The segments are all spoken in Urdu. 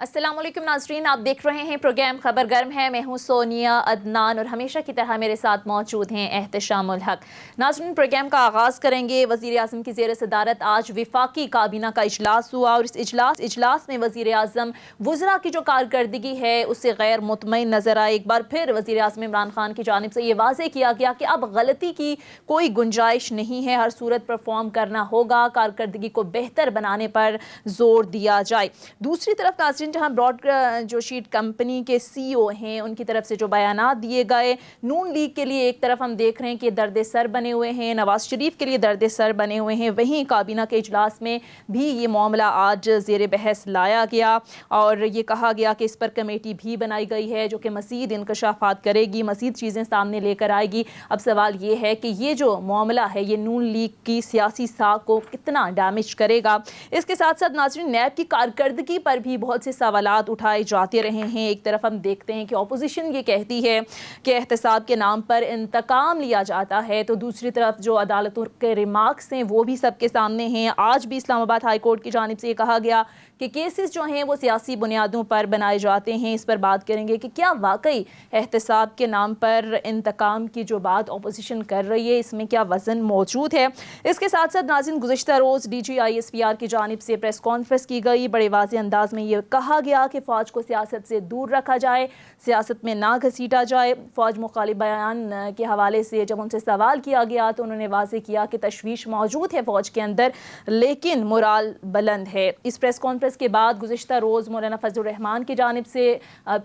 السلام علیکم ناظرین، آپ دیکھ رہے ہیں پروگرام خبر گرم ہے۔ میں ہوں سونیا عدنان اور ہمیشہ کی طرح میرے ساتھ موجود ہیں احتشام الحق۔ ناظرین، پروگرام کا آغاز کریں گے۔ وزیر اعظم کی زیر صدارت آج وفاقی کابینہ کا اجلاس ہوا اور اس اجلاس میں وزیر اعظم وزراء کی جو کارکردگی ہے اس سے غیر مطمئن نظر آئے۔ ایک بار پھر وزیر اعظم عمران خان کی جانب سے یہ واضح کیا گیا کہ اب غلطی کی کوئی گنجائش نہیں ہے، ہر صورت پرفارم کرنا ہوگا، کارکردگی کو بہتر بنانے پر زور دیا جائے۔ دوسری طرف ناظرین، جہاں براڈ جو شیٹ کمپنی کے سی او ہیں ان کی طرف سے جو بیانات دیے گئے، نون لیگ کے لیے ایک طرف ہم دیکھ رہے ہیں کہ درد سر بنے ہوئے ہیں، نواز شریف کے لیے درد سر بنے ہوئے ہیں، وہیں کابینہ کے اجلاس میں بھی یہ معاملہ آج زیر بحث لایا گیا اور یہ کہا گیا کہ اس پر کمیٹی بھی بنائی گئی ہے جو کہ مزید انکشافات کرے گی، مزید چیزیں سامنے لے کر آئے گی۔ اب سوال یہ ہے کہ یہ جو معاملہ ہے یہ نون لیگ کی سیاسی ساکھ کو کتنا ڈیمیج کرے گا۔ اس کے ساتھ ساتھ ناظرین، نیب کی کارکردگی پر بھی بہت سے سوالات اٹھائے جاتے رہے ہیں۔ ایک طرف ہم دیکھتے ہیں کہ اپوزیشن یہ کہتی ہے کہ احتساب کے نام پر انتقام لیا جاتا ہے، تو دوسری طرف جو عدالتوں کے ریمارکس ہیں وہ بھی سب کے سامنے ہیں۔ آج بھی اسلام آباد ہائی کورٹ کی جانب سے یہ کہا گیا کہ کیسز جو ہیں وہ سیاسی بنیادوں پر بنائے جاتے ہیں۔ اس پر بات کریں گے کہ کیا واقعی احتساب کے نام پر انتقام کی جو بات اپوزیشن کر رہی ہے اس میں کیا وزن موجود ہے۔ اس کے ساتھ ساتھ ناظرین، گزشتہ روز D G I S P R کی جانب سے پریس کانفرنس کی گئی، بڑے واضح انداز میں یہ کہا گیا کہ فوج کو سیاست سے دور رکھا جائے، سیاست میں نہ گھسیٹا جائے۔ فوج مخالف بیان کے حوالے سے جب ان سے سوال کیا گیا تو انہوں نے واضح کیا کہ تشویش موجود ہے فوج کے اندر لیکن مورال بلند ہے۔ اس پریس کانفرنس کے بعد گزشتہ روز مولانا فضل الرحمان کی جانب سے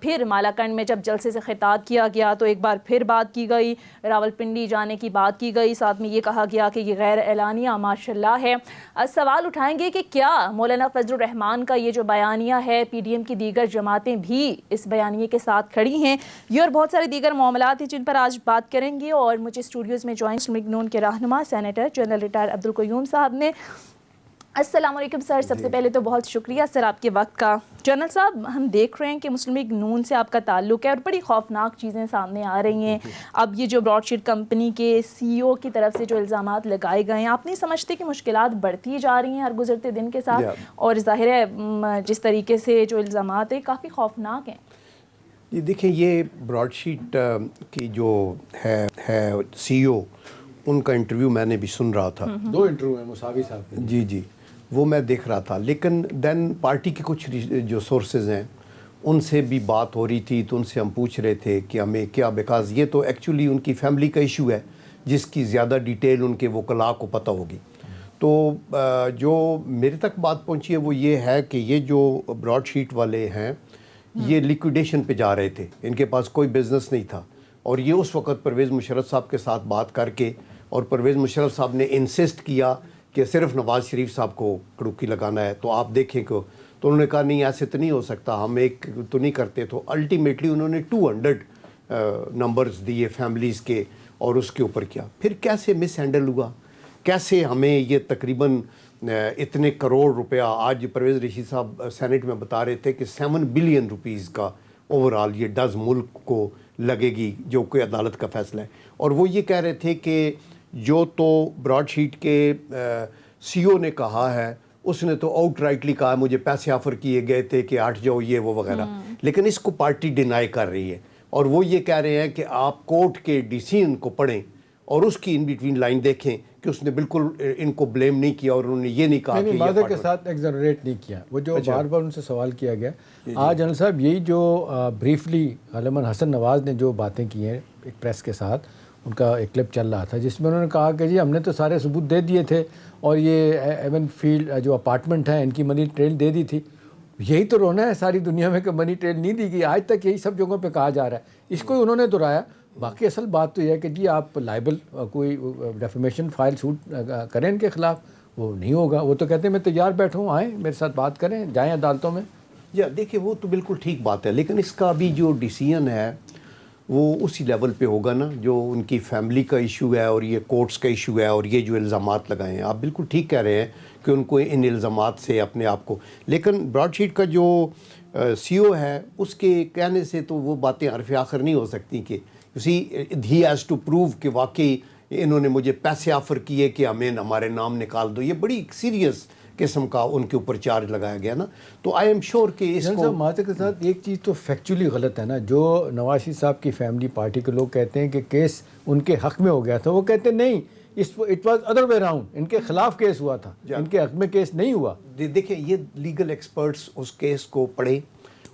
پھر مالاکنڈ میں جب جلسے سے خطاب کیا گیا تو ایک بار پھر بات کی گئی، راولپنڈی جانے کی بات کی گئی، ساتھ میں یہ کہا گیا کہ یہ غیر اعلانیہ ماشاءاللہ ہے۔ سوال اٹھائیں گے کہ کیا مولانا فضل الرحمان کا یہ جو بیانیہ ہے پی ڈی ایم کی دیگر جماعتیں بھی اس بیانیے کے ساتھ کھڑی ہیں؟ یہ اور بہت سارے دیگر معاملات ہیں جن پر آج بات کریں گے اور مجھے اسٹوڈیوز میں جوائن مسلم لیگ نون کے رہنما سینیٹر جنرل ریٹائر عبدالقیوم صاحب نے۔ السلام علیکم سر، سب سے پہلے تو بہت شکریہ سر آپ کے وقت کا۔ جنرل صاحب، ہم دیکھ رہے ہیں کہ مسلم لیگ نون سے آپ کا تعلق ہے اور بڑی خوفناک چیزیں سامنے آ رہی ہیں۔ اب یہ جو براڈ شیٹ کمپنی کے سی او کی طرف سے جو الزامات لگائے گئے ہیں، آپ نہیں سمجھتے کہ مشکلات بڑھتی جا رہی ہیں ہر گزرتے دن کے ساتھ؟ اور ظاہر ہے جس طریقے سے جو الزامات ہیں کافی خوفناک ہیں۔ جی دیکھیں، یہ براڈ شیٹ کی جو ہے سی او، ان کا انٹرویو میں نے بھی سن رہا تھا، 2 انٹرویو ہیں مساوی صاحب کے۔ جی وہ میں دیکھ رہا تھا، لیکن دین پارٹی کے کچھ جو سورسز ہیں ان سے بھی بات ہو رہی تھی تو ان سے ہم پوچھ رہے تھے کہ ہمیں کیا، بیکاز یہ تو ایکچولی ان کی فیملی کا ایشو ہے جس کی زیادہ ڈیٹیل ان کے وکلاء کو پتہ ہوگی۔ تو جو میرے تک بات پہنچی ہے وہ یہ ہے کہ یہ جو براڈ شیٹ والے ہیں یہ لیکویڈیشن پہ جا رہے تھے، ان کے پاس کوئی بزنس نہیں تھا، اور یہ اس وقت پرویز مشرف صاحب کے ساتھ بات کر کے، اور پرویز مشرف صاحب نے انسسٹ کیا کہ صرف نواز شریف صاحب کو کڑوکی لگانا ہے، تو آپ دیکھیں کہ تو انہوں نے کہا نہیں ایسے تو نہیں ہو سکتا، ہم ایک تو نہیں کرتے، تو الٹیمیٹلی انہوں نے 200 نمبرز دیے فیملیز کے اور اس کے اوپر کیا۔ پھر کیسے مس ہینڈل ہوا، کیسے ہمیں یہ تقریباً اتنے کروڑ روپیہ، آج پرویز رشید صاحب سینٹ میں بتا رہے تھے کہ 7 بلین روپیز کا اوورآل یہ ڈز ملک کو لگے گی، جو کہ عدالت کا فیصلہ ہے۔ اور وہ یہ کہہ رہے تھے کہ جو تو براڈ شیٹ کے سی او نے کہا ہے، اس نے تو آؤٹ رائٹلی کہا مجھے پیسے آفر کیے گئے تھے کہ ہٹ جاؤ یہ وہ وغیرہ، لیکن اس کو پارٹی ڈینائی کر رہی ہے، اور وہ یہ کہہ رہے ہیں کہ آپ کورٹ کے ڈیسیژن کو پڑھیں اور اس کی ان بٹوین لائن دیکھیں کہ اس نے بالکل ان کو بلیم نہیں کیا اور انہوں نے یہ نہیں کہا کہ وعدے کے ساتھ ایگزرریٹ نہیں کیا۔ وہ جو بار بار ان سے سوال کیا گیا آج جنرل صاحب، یہی جو بریفلی غالباً حسن نواز نے جو باتیں کی ہیں ایک پریس کے ساتھ، ان کا ایک کلپ چل رہا تھا جس میں انہوں نے کہا کہ جی ہم نے تو سارے ثبوت دے دیے تھے اور یہ ایون فیلڈ جو اپارٹمنٹ ہے ان کی منی ٹریل دے دی تھی۔ یہی تو رونا ہے ساری دنیا میں کہ منی ٹریل نہیں دی گئی، آج تک یہی سب جگہوں پہ کہا جا رہا ہے، اس کو انہوں نے دہرایا۔ باقی اصل بات تو یہ ہے کہ جی آپ لائبل کوئی ڈیفیمیشن فائل سوٹ کریں ان کے خلاف، وہ نہیں ہوگا۔ وہ تو کہتے ہیں میں تیار بیٹھوں، آئیں میرے ساتھ بات کریں، جائیں عدالتوں میں۔ دیکھیں وہ تو بالکل ٹھیک بات ہے، لیکن اس کا بھی جو ڈیسیژن ہے وہ اسی لیول پہ ہوگا نا، جو ان کی فیملی کا ایشو ہے اور یہ کورٹس کا ایشو ہے اور یہ جو الزامات لگائے ہیں۔ آپ بالکل ٹھیک کہہ رہے ہیں کہ ان کو ان الزامات سے اپنے آپ کو، لیکن براڈ شیٹ کا جو سی او ہے اس کے کہنے سے تو وہ باتیں حرف آخر نہیں ہو سکتی کہ ہی ہیز ٹو پروو کہ واقعی انہوں نے مجھے پیسے آفر کیے کہ ہمیں ہمارے نام نکال دو۔ یہ بڑی سیریس قسم کا ان کے اوپر چارج لگایا گیا نا. تو آئی ایم شیور کہ اس کو معذرت کے ساتھ ایک چیز تو فیکچولی غلط ہے نا. جو نواز شریف صاحب کی فیملی پارٹی کے لوگ کہتے ہیں کہ کیس ان کے حق میں ہو گیا تھا, وہ کہتے ہیں نہیں, it was other way round, ان کے خلاف کیس ہوا تھا, ان کے حق میں کیس نہیں ہوا. دیکھیں یہ لیگل ایکسپرٹس اس کیس کو پڑھیں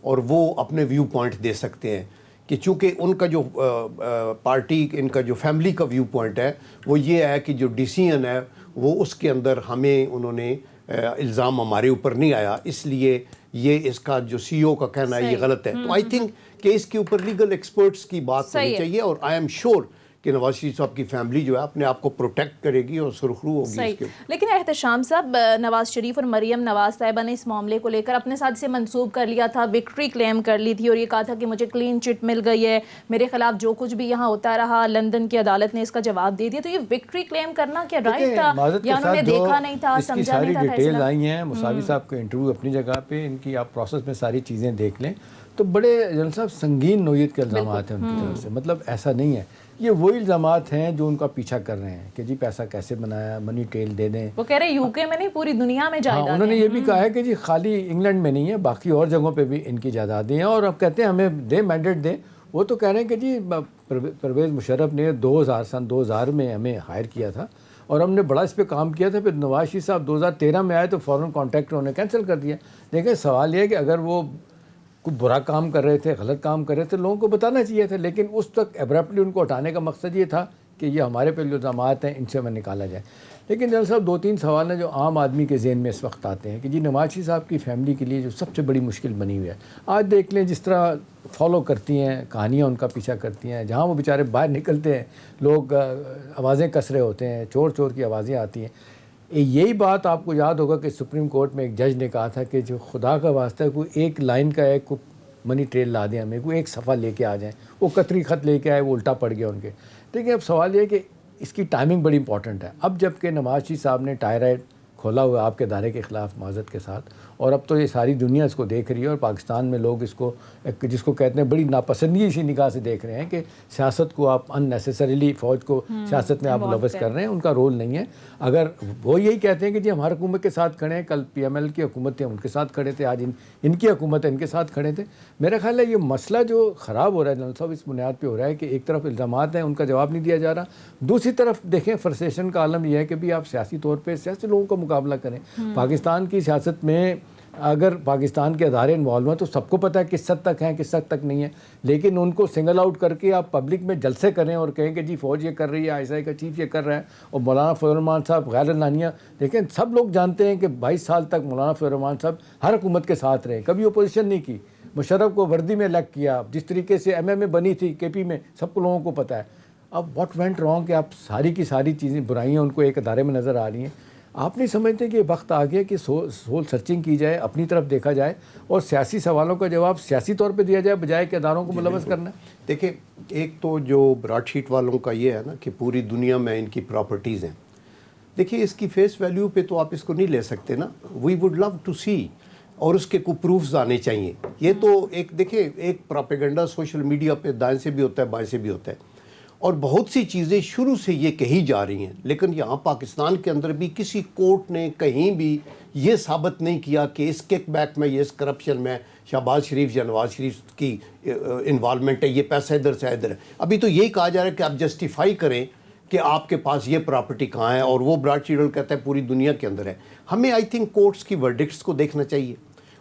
اور وہ اپنے ویو پوائنٹ دے سکتے ہیں کہ چونکہ ان کا جو پارٹی, ان کا جو فیملی کا ویو پوائنٹ ہے وہ یہ ہے کہ جو ڈیسیژن ہے وہ اس کے اندر ہمیں انہوں نے الزام ہمارے اوپر نہیں آیا, اس لیے یہ اس کا جو سی او کا کہنا ہے یہ غلط ہے. تو آئی تھنک کہ اس کے اوپر لیگل ایکسپرٹس کی بات ہونی چاہیے, اور آئی ایم شیور کہ نواز شریف صاحب کی فیملی جو ہے اپنے آپ کو پروٹیکٹ کرے گی اور سرخرو ہوگی اس کے. لیکن احتشام صاحب, نواز شریف اور مریم نواز صاحبہ نے اس معاملے کو لے کر اپنے ساتھ سے منسوب کر لیا تھا, وکٹری کلیم کر لی تھی اور یہ کہا تھا کہ مجھے کلین چٹ مل گئی ہے, میرے خلاف جو کچھ بھی یہاں ہوتا رہا لندن کی عدالت نے اس کا جواب دے دیا. تو یہ وکٹری کلیم کرنا کیا رائٹ تھا یا انہوں نے دیکھا نہیں تھا, سمجھا نہیں تھا؟ ساری ڈیٹیل آئی ہیں, مساوی صاحب کا انٹرویو اپنی جگہ پہ, ان کی آپ پروسیس میں ساری چیزیں دیکھ لیں تو بڑے جنرل صاحب سنگین نوعیت کے الزامات ہیں ان کی طرف سے. مطلب ایسا نہیں ہے, یہ وہی الزامات ہیں جو ان کا پیچھا کر رہے ہیں کہ جی پیسہ کیسے بنایا, منی ٹریل دے دیں. وہ کہہ رہے یو کے میں نہیں پوری دنیا میں جائیدادیں. انہوں نے یہ بھی کہا ہے کہ جی خالی انگلینڈ میں نہیں ہے, باقی اور جگہوں پہ بھی ان کی جائیدادیں ہیں, اور اب کہتے ہیں ہمیں دیں, مینڈیٹ دیں. وہ تو کہہ رہے ہیں کہ جی پرویز مشرف نے سن 2000 میں ہمیں ہائر کیا تھا اور ہم نے بڑا اس پہ کام کیا تھا. پھر نواز شریف صاحب 2013 میں آئے تو فوراً کانٹیکٹ انہوں نے کینسل کر دیا. دیکھیں سوال یہ ہے کہ اگر وہ کوئی برا کام کر رہے تھے, غلط کام کر رہے تھے, لوگوں کو بتانا چاہیے تھا, لیکن اس تک ایبرپٹلی ان کو ہٹانے کا مقصد یہ تھا کہ یہ ہمارے پہ الزامات ہیں, ان سے ہمیں نکالا جائے. لیکن جنرل صاحب 2-3 سوال ہیں جو عام آدمی کے ذہن میں اس وقت آتے ہیں کہ جی نواز شریف صاحب کی فیملی کے لیے جو سب سے بڑی مشکل بنی ہوئی ہے, آج دیکھ لیں جس طرح فالو کرتی ہیں, کہانیاں ان کا پیچھا کرتی ہیں, جہاں وہ بیچارے باہر نکلتے ہیں لوگ آوازیں کس رہے ہوتے ہیں, چور چور کی آوازیں آتی ہیں. یہی بات آپ کو یاد ہوگا کہ سپریم کورٹ میں ایک جج نے کہا تھا کہ جو خدا کا واسطہ ہے کوئی ایک لائن کا ایک منی ٹریل لا دیں ہمیں, کوئی ایک صفحہ لے کے آ جائیں. وہ قطری خط لے کے آئے, وہ الٹا پڑ گیا ان کے. دیکھیں اب سوال یہ ہے کہ اس کی ٹائمنگ بڑی امپورٹنٹ ہے. اب جب کہ نواز شریف صاحب نے ٹائرائڈ کھولا ہوا آپ کے ادارے کے خلاف معذرت کے ساتھ, اور اب تو یہ ساری دنیا اس کو دیکھ رہی ہے, اور پاکستان میں لوگ اس کو جس کو کہتے ہیں بڑی ناپسندگی اسی نگاہ سے دیکھ رہے ہیں کہ سیاست کو آپ ان نیسیسریلی فوج کو سیاست میں آپ ملوث کر رہے ہیں, ان کا رول نہیں ہے. اگر وہ یہی کہتے ہیں کہ جی ہم ہر حکومت کے ساتھ کھڑے ہیں, کل پی ایم ایل کی حکومت تھی ان کے ساتھ کھڑے تھے, آج ان کی حکومت ہے ان کے ساتھ کھڑے تھے. میرا خیال ہے یہ مسئلہ جو خراب ہو رہا ہے جنرل صاحب اس بنیاد پہ ہو رہا ہے کہ ایک طرف الزامات ہیں, ان کا جواب نہیں دیا جا رہا, دوسری طرف دیکھیں فرسٹریشن کا عالم یہ ہے کہ بھی آپ سیاسی طور پہ سیاسی لوگوں کا مقابلہ کریں. پاکستان کی سیاست میں اگر پاکستان کے ادارے انوالو ہیں تو سب کو پتہ ہے کس حد تک ہیں کس حد تک نہیں ہے, لیکن ان کو سنگل آؤٹ کر کے آپ پبلک میں جلسے کریں اور کہیں کہ جی فوج یہ کر رہی ہے, آئی ایس آئی کا چیف یہ کر رہا ہے, اور مولانا فضل الرحمان صاحب غیر اعلانیہ. دیکھیں سب لوگ جانتے ہیں کہ 22 سال تک مولانا فضل الرحمان صاحب ہر حکومت کے ساتھ رہے, کبھی اپوزیشن نہیں کی, مشرف کو وردی میں الیکٹ کیا, جس طریقے سے ایم ایم اے بنی تھی کے پی میں سب کو لوگوں کو پتہ ہے. اب واٹ وینٹ رانگ کہ آپ ساری کی ساری چیزیں برائیاں ان کو ایک ادارے میں نظر آ رہی ہیں. آپ نہیں سمجھتے کہ وقت آ گیا کہ سول سرچنگ کی جائے, اپنی طرف دیکھا جائے اور سیاسی سوالوں کا جواب سیاسی طور پہ دیا جائے بجائے کہ اداروں کو ملوث کرنا؟ دیکھیں ایک تو جو براڈ شیٹ والوں کا یہ ہے نا کہ پوری دنیا میں ان کی پراپرٹیز ہیں. دیکھیے اس کی فیس ویلیو پہ تو آپ اس کو نہیں لے سکتے نا, وی وڈ لو ٹو سی, اور اس کے کو پروفز آنے چاہیے. یہ تو ایک دیکھیں ایک پراپیگنڈا سوشل میڈیا پہ دائیں سے بھی ہوتا ہے بائیں سے بھی ہوتا ہے, اور بہت سی چیزیں شروع سے یہ کہی جا رہی ہیں, لیکن یہاں پاکستان کے اندر بھی کسی کورٹ نے کہیں بھی یہ ثابت نہیں کیا کہ اس کک بیک میں, یہ اس کرپشن میں شہباز شریف یا نواز شریف کی انوالومنٹ ہے, یہ پیسہ ادھر سے ادھر ہے. ابھی تو یہی کہا جا رہا ہے کہ آپ جسٹیفائی کریں کہ آپ کے پاس یہ پراپرٹی کہاں ہے, اور وہ براڈ شیڈول کہتا ہے پوری دنیا کے اندر ہے. ہمیں آئی تھنک کورٹس کی ورڈکٹس کو دیکھنا چاہیے,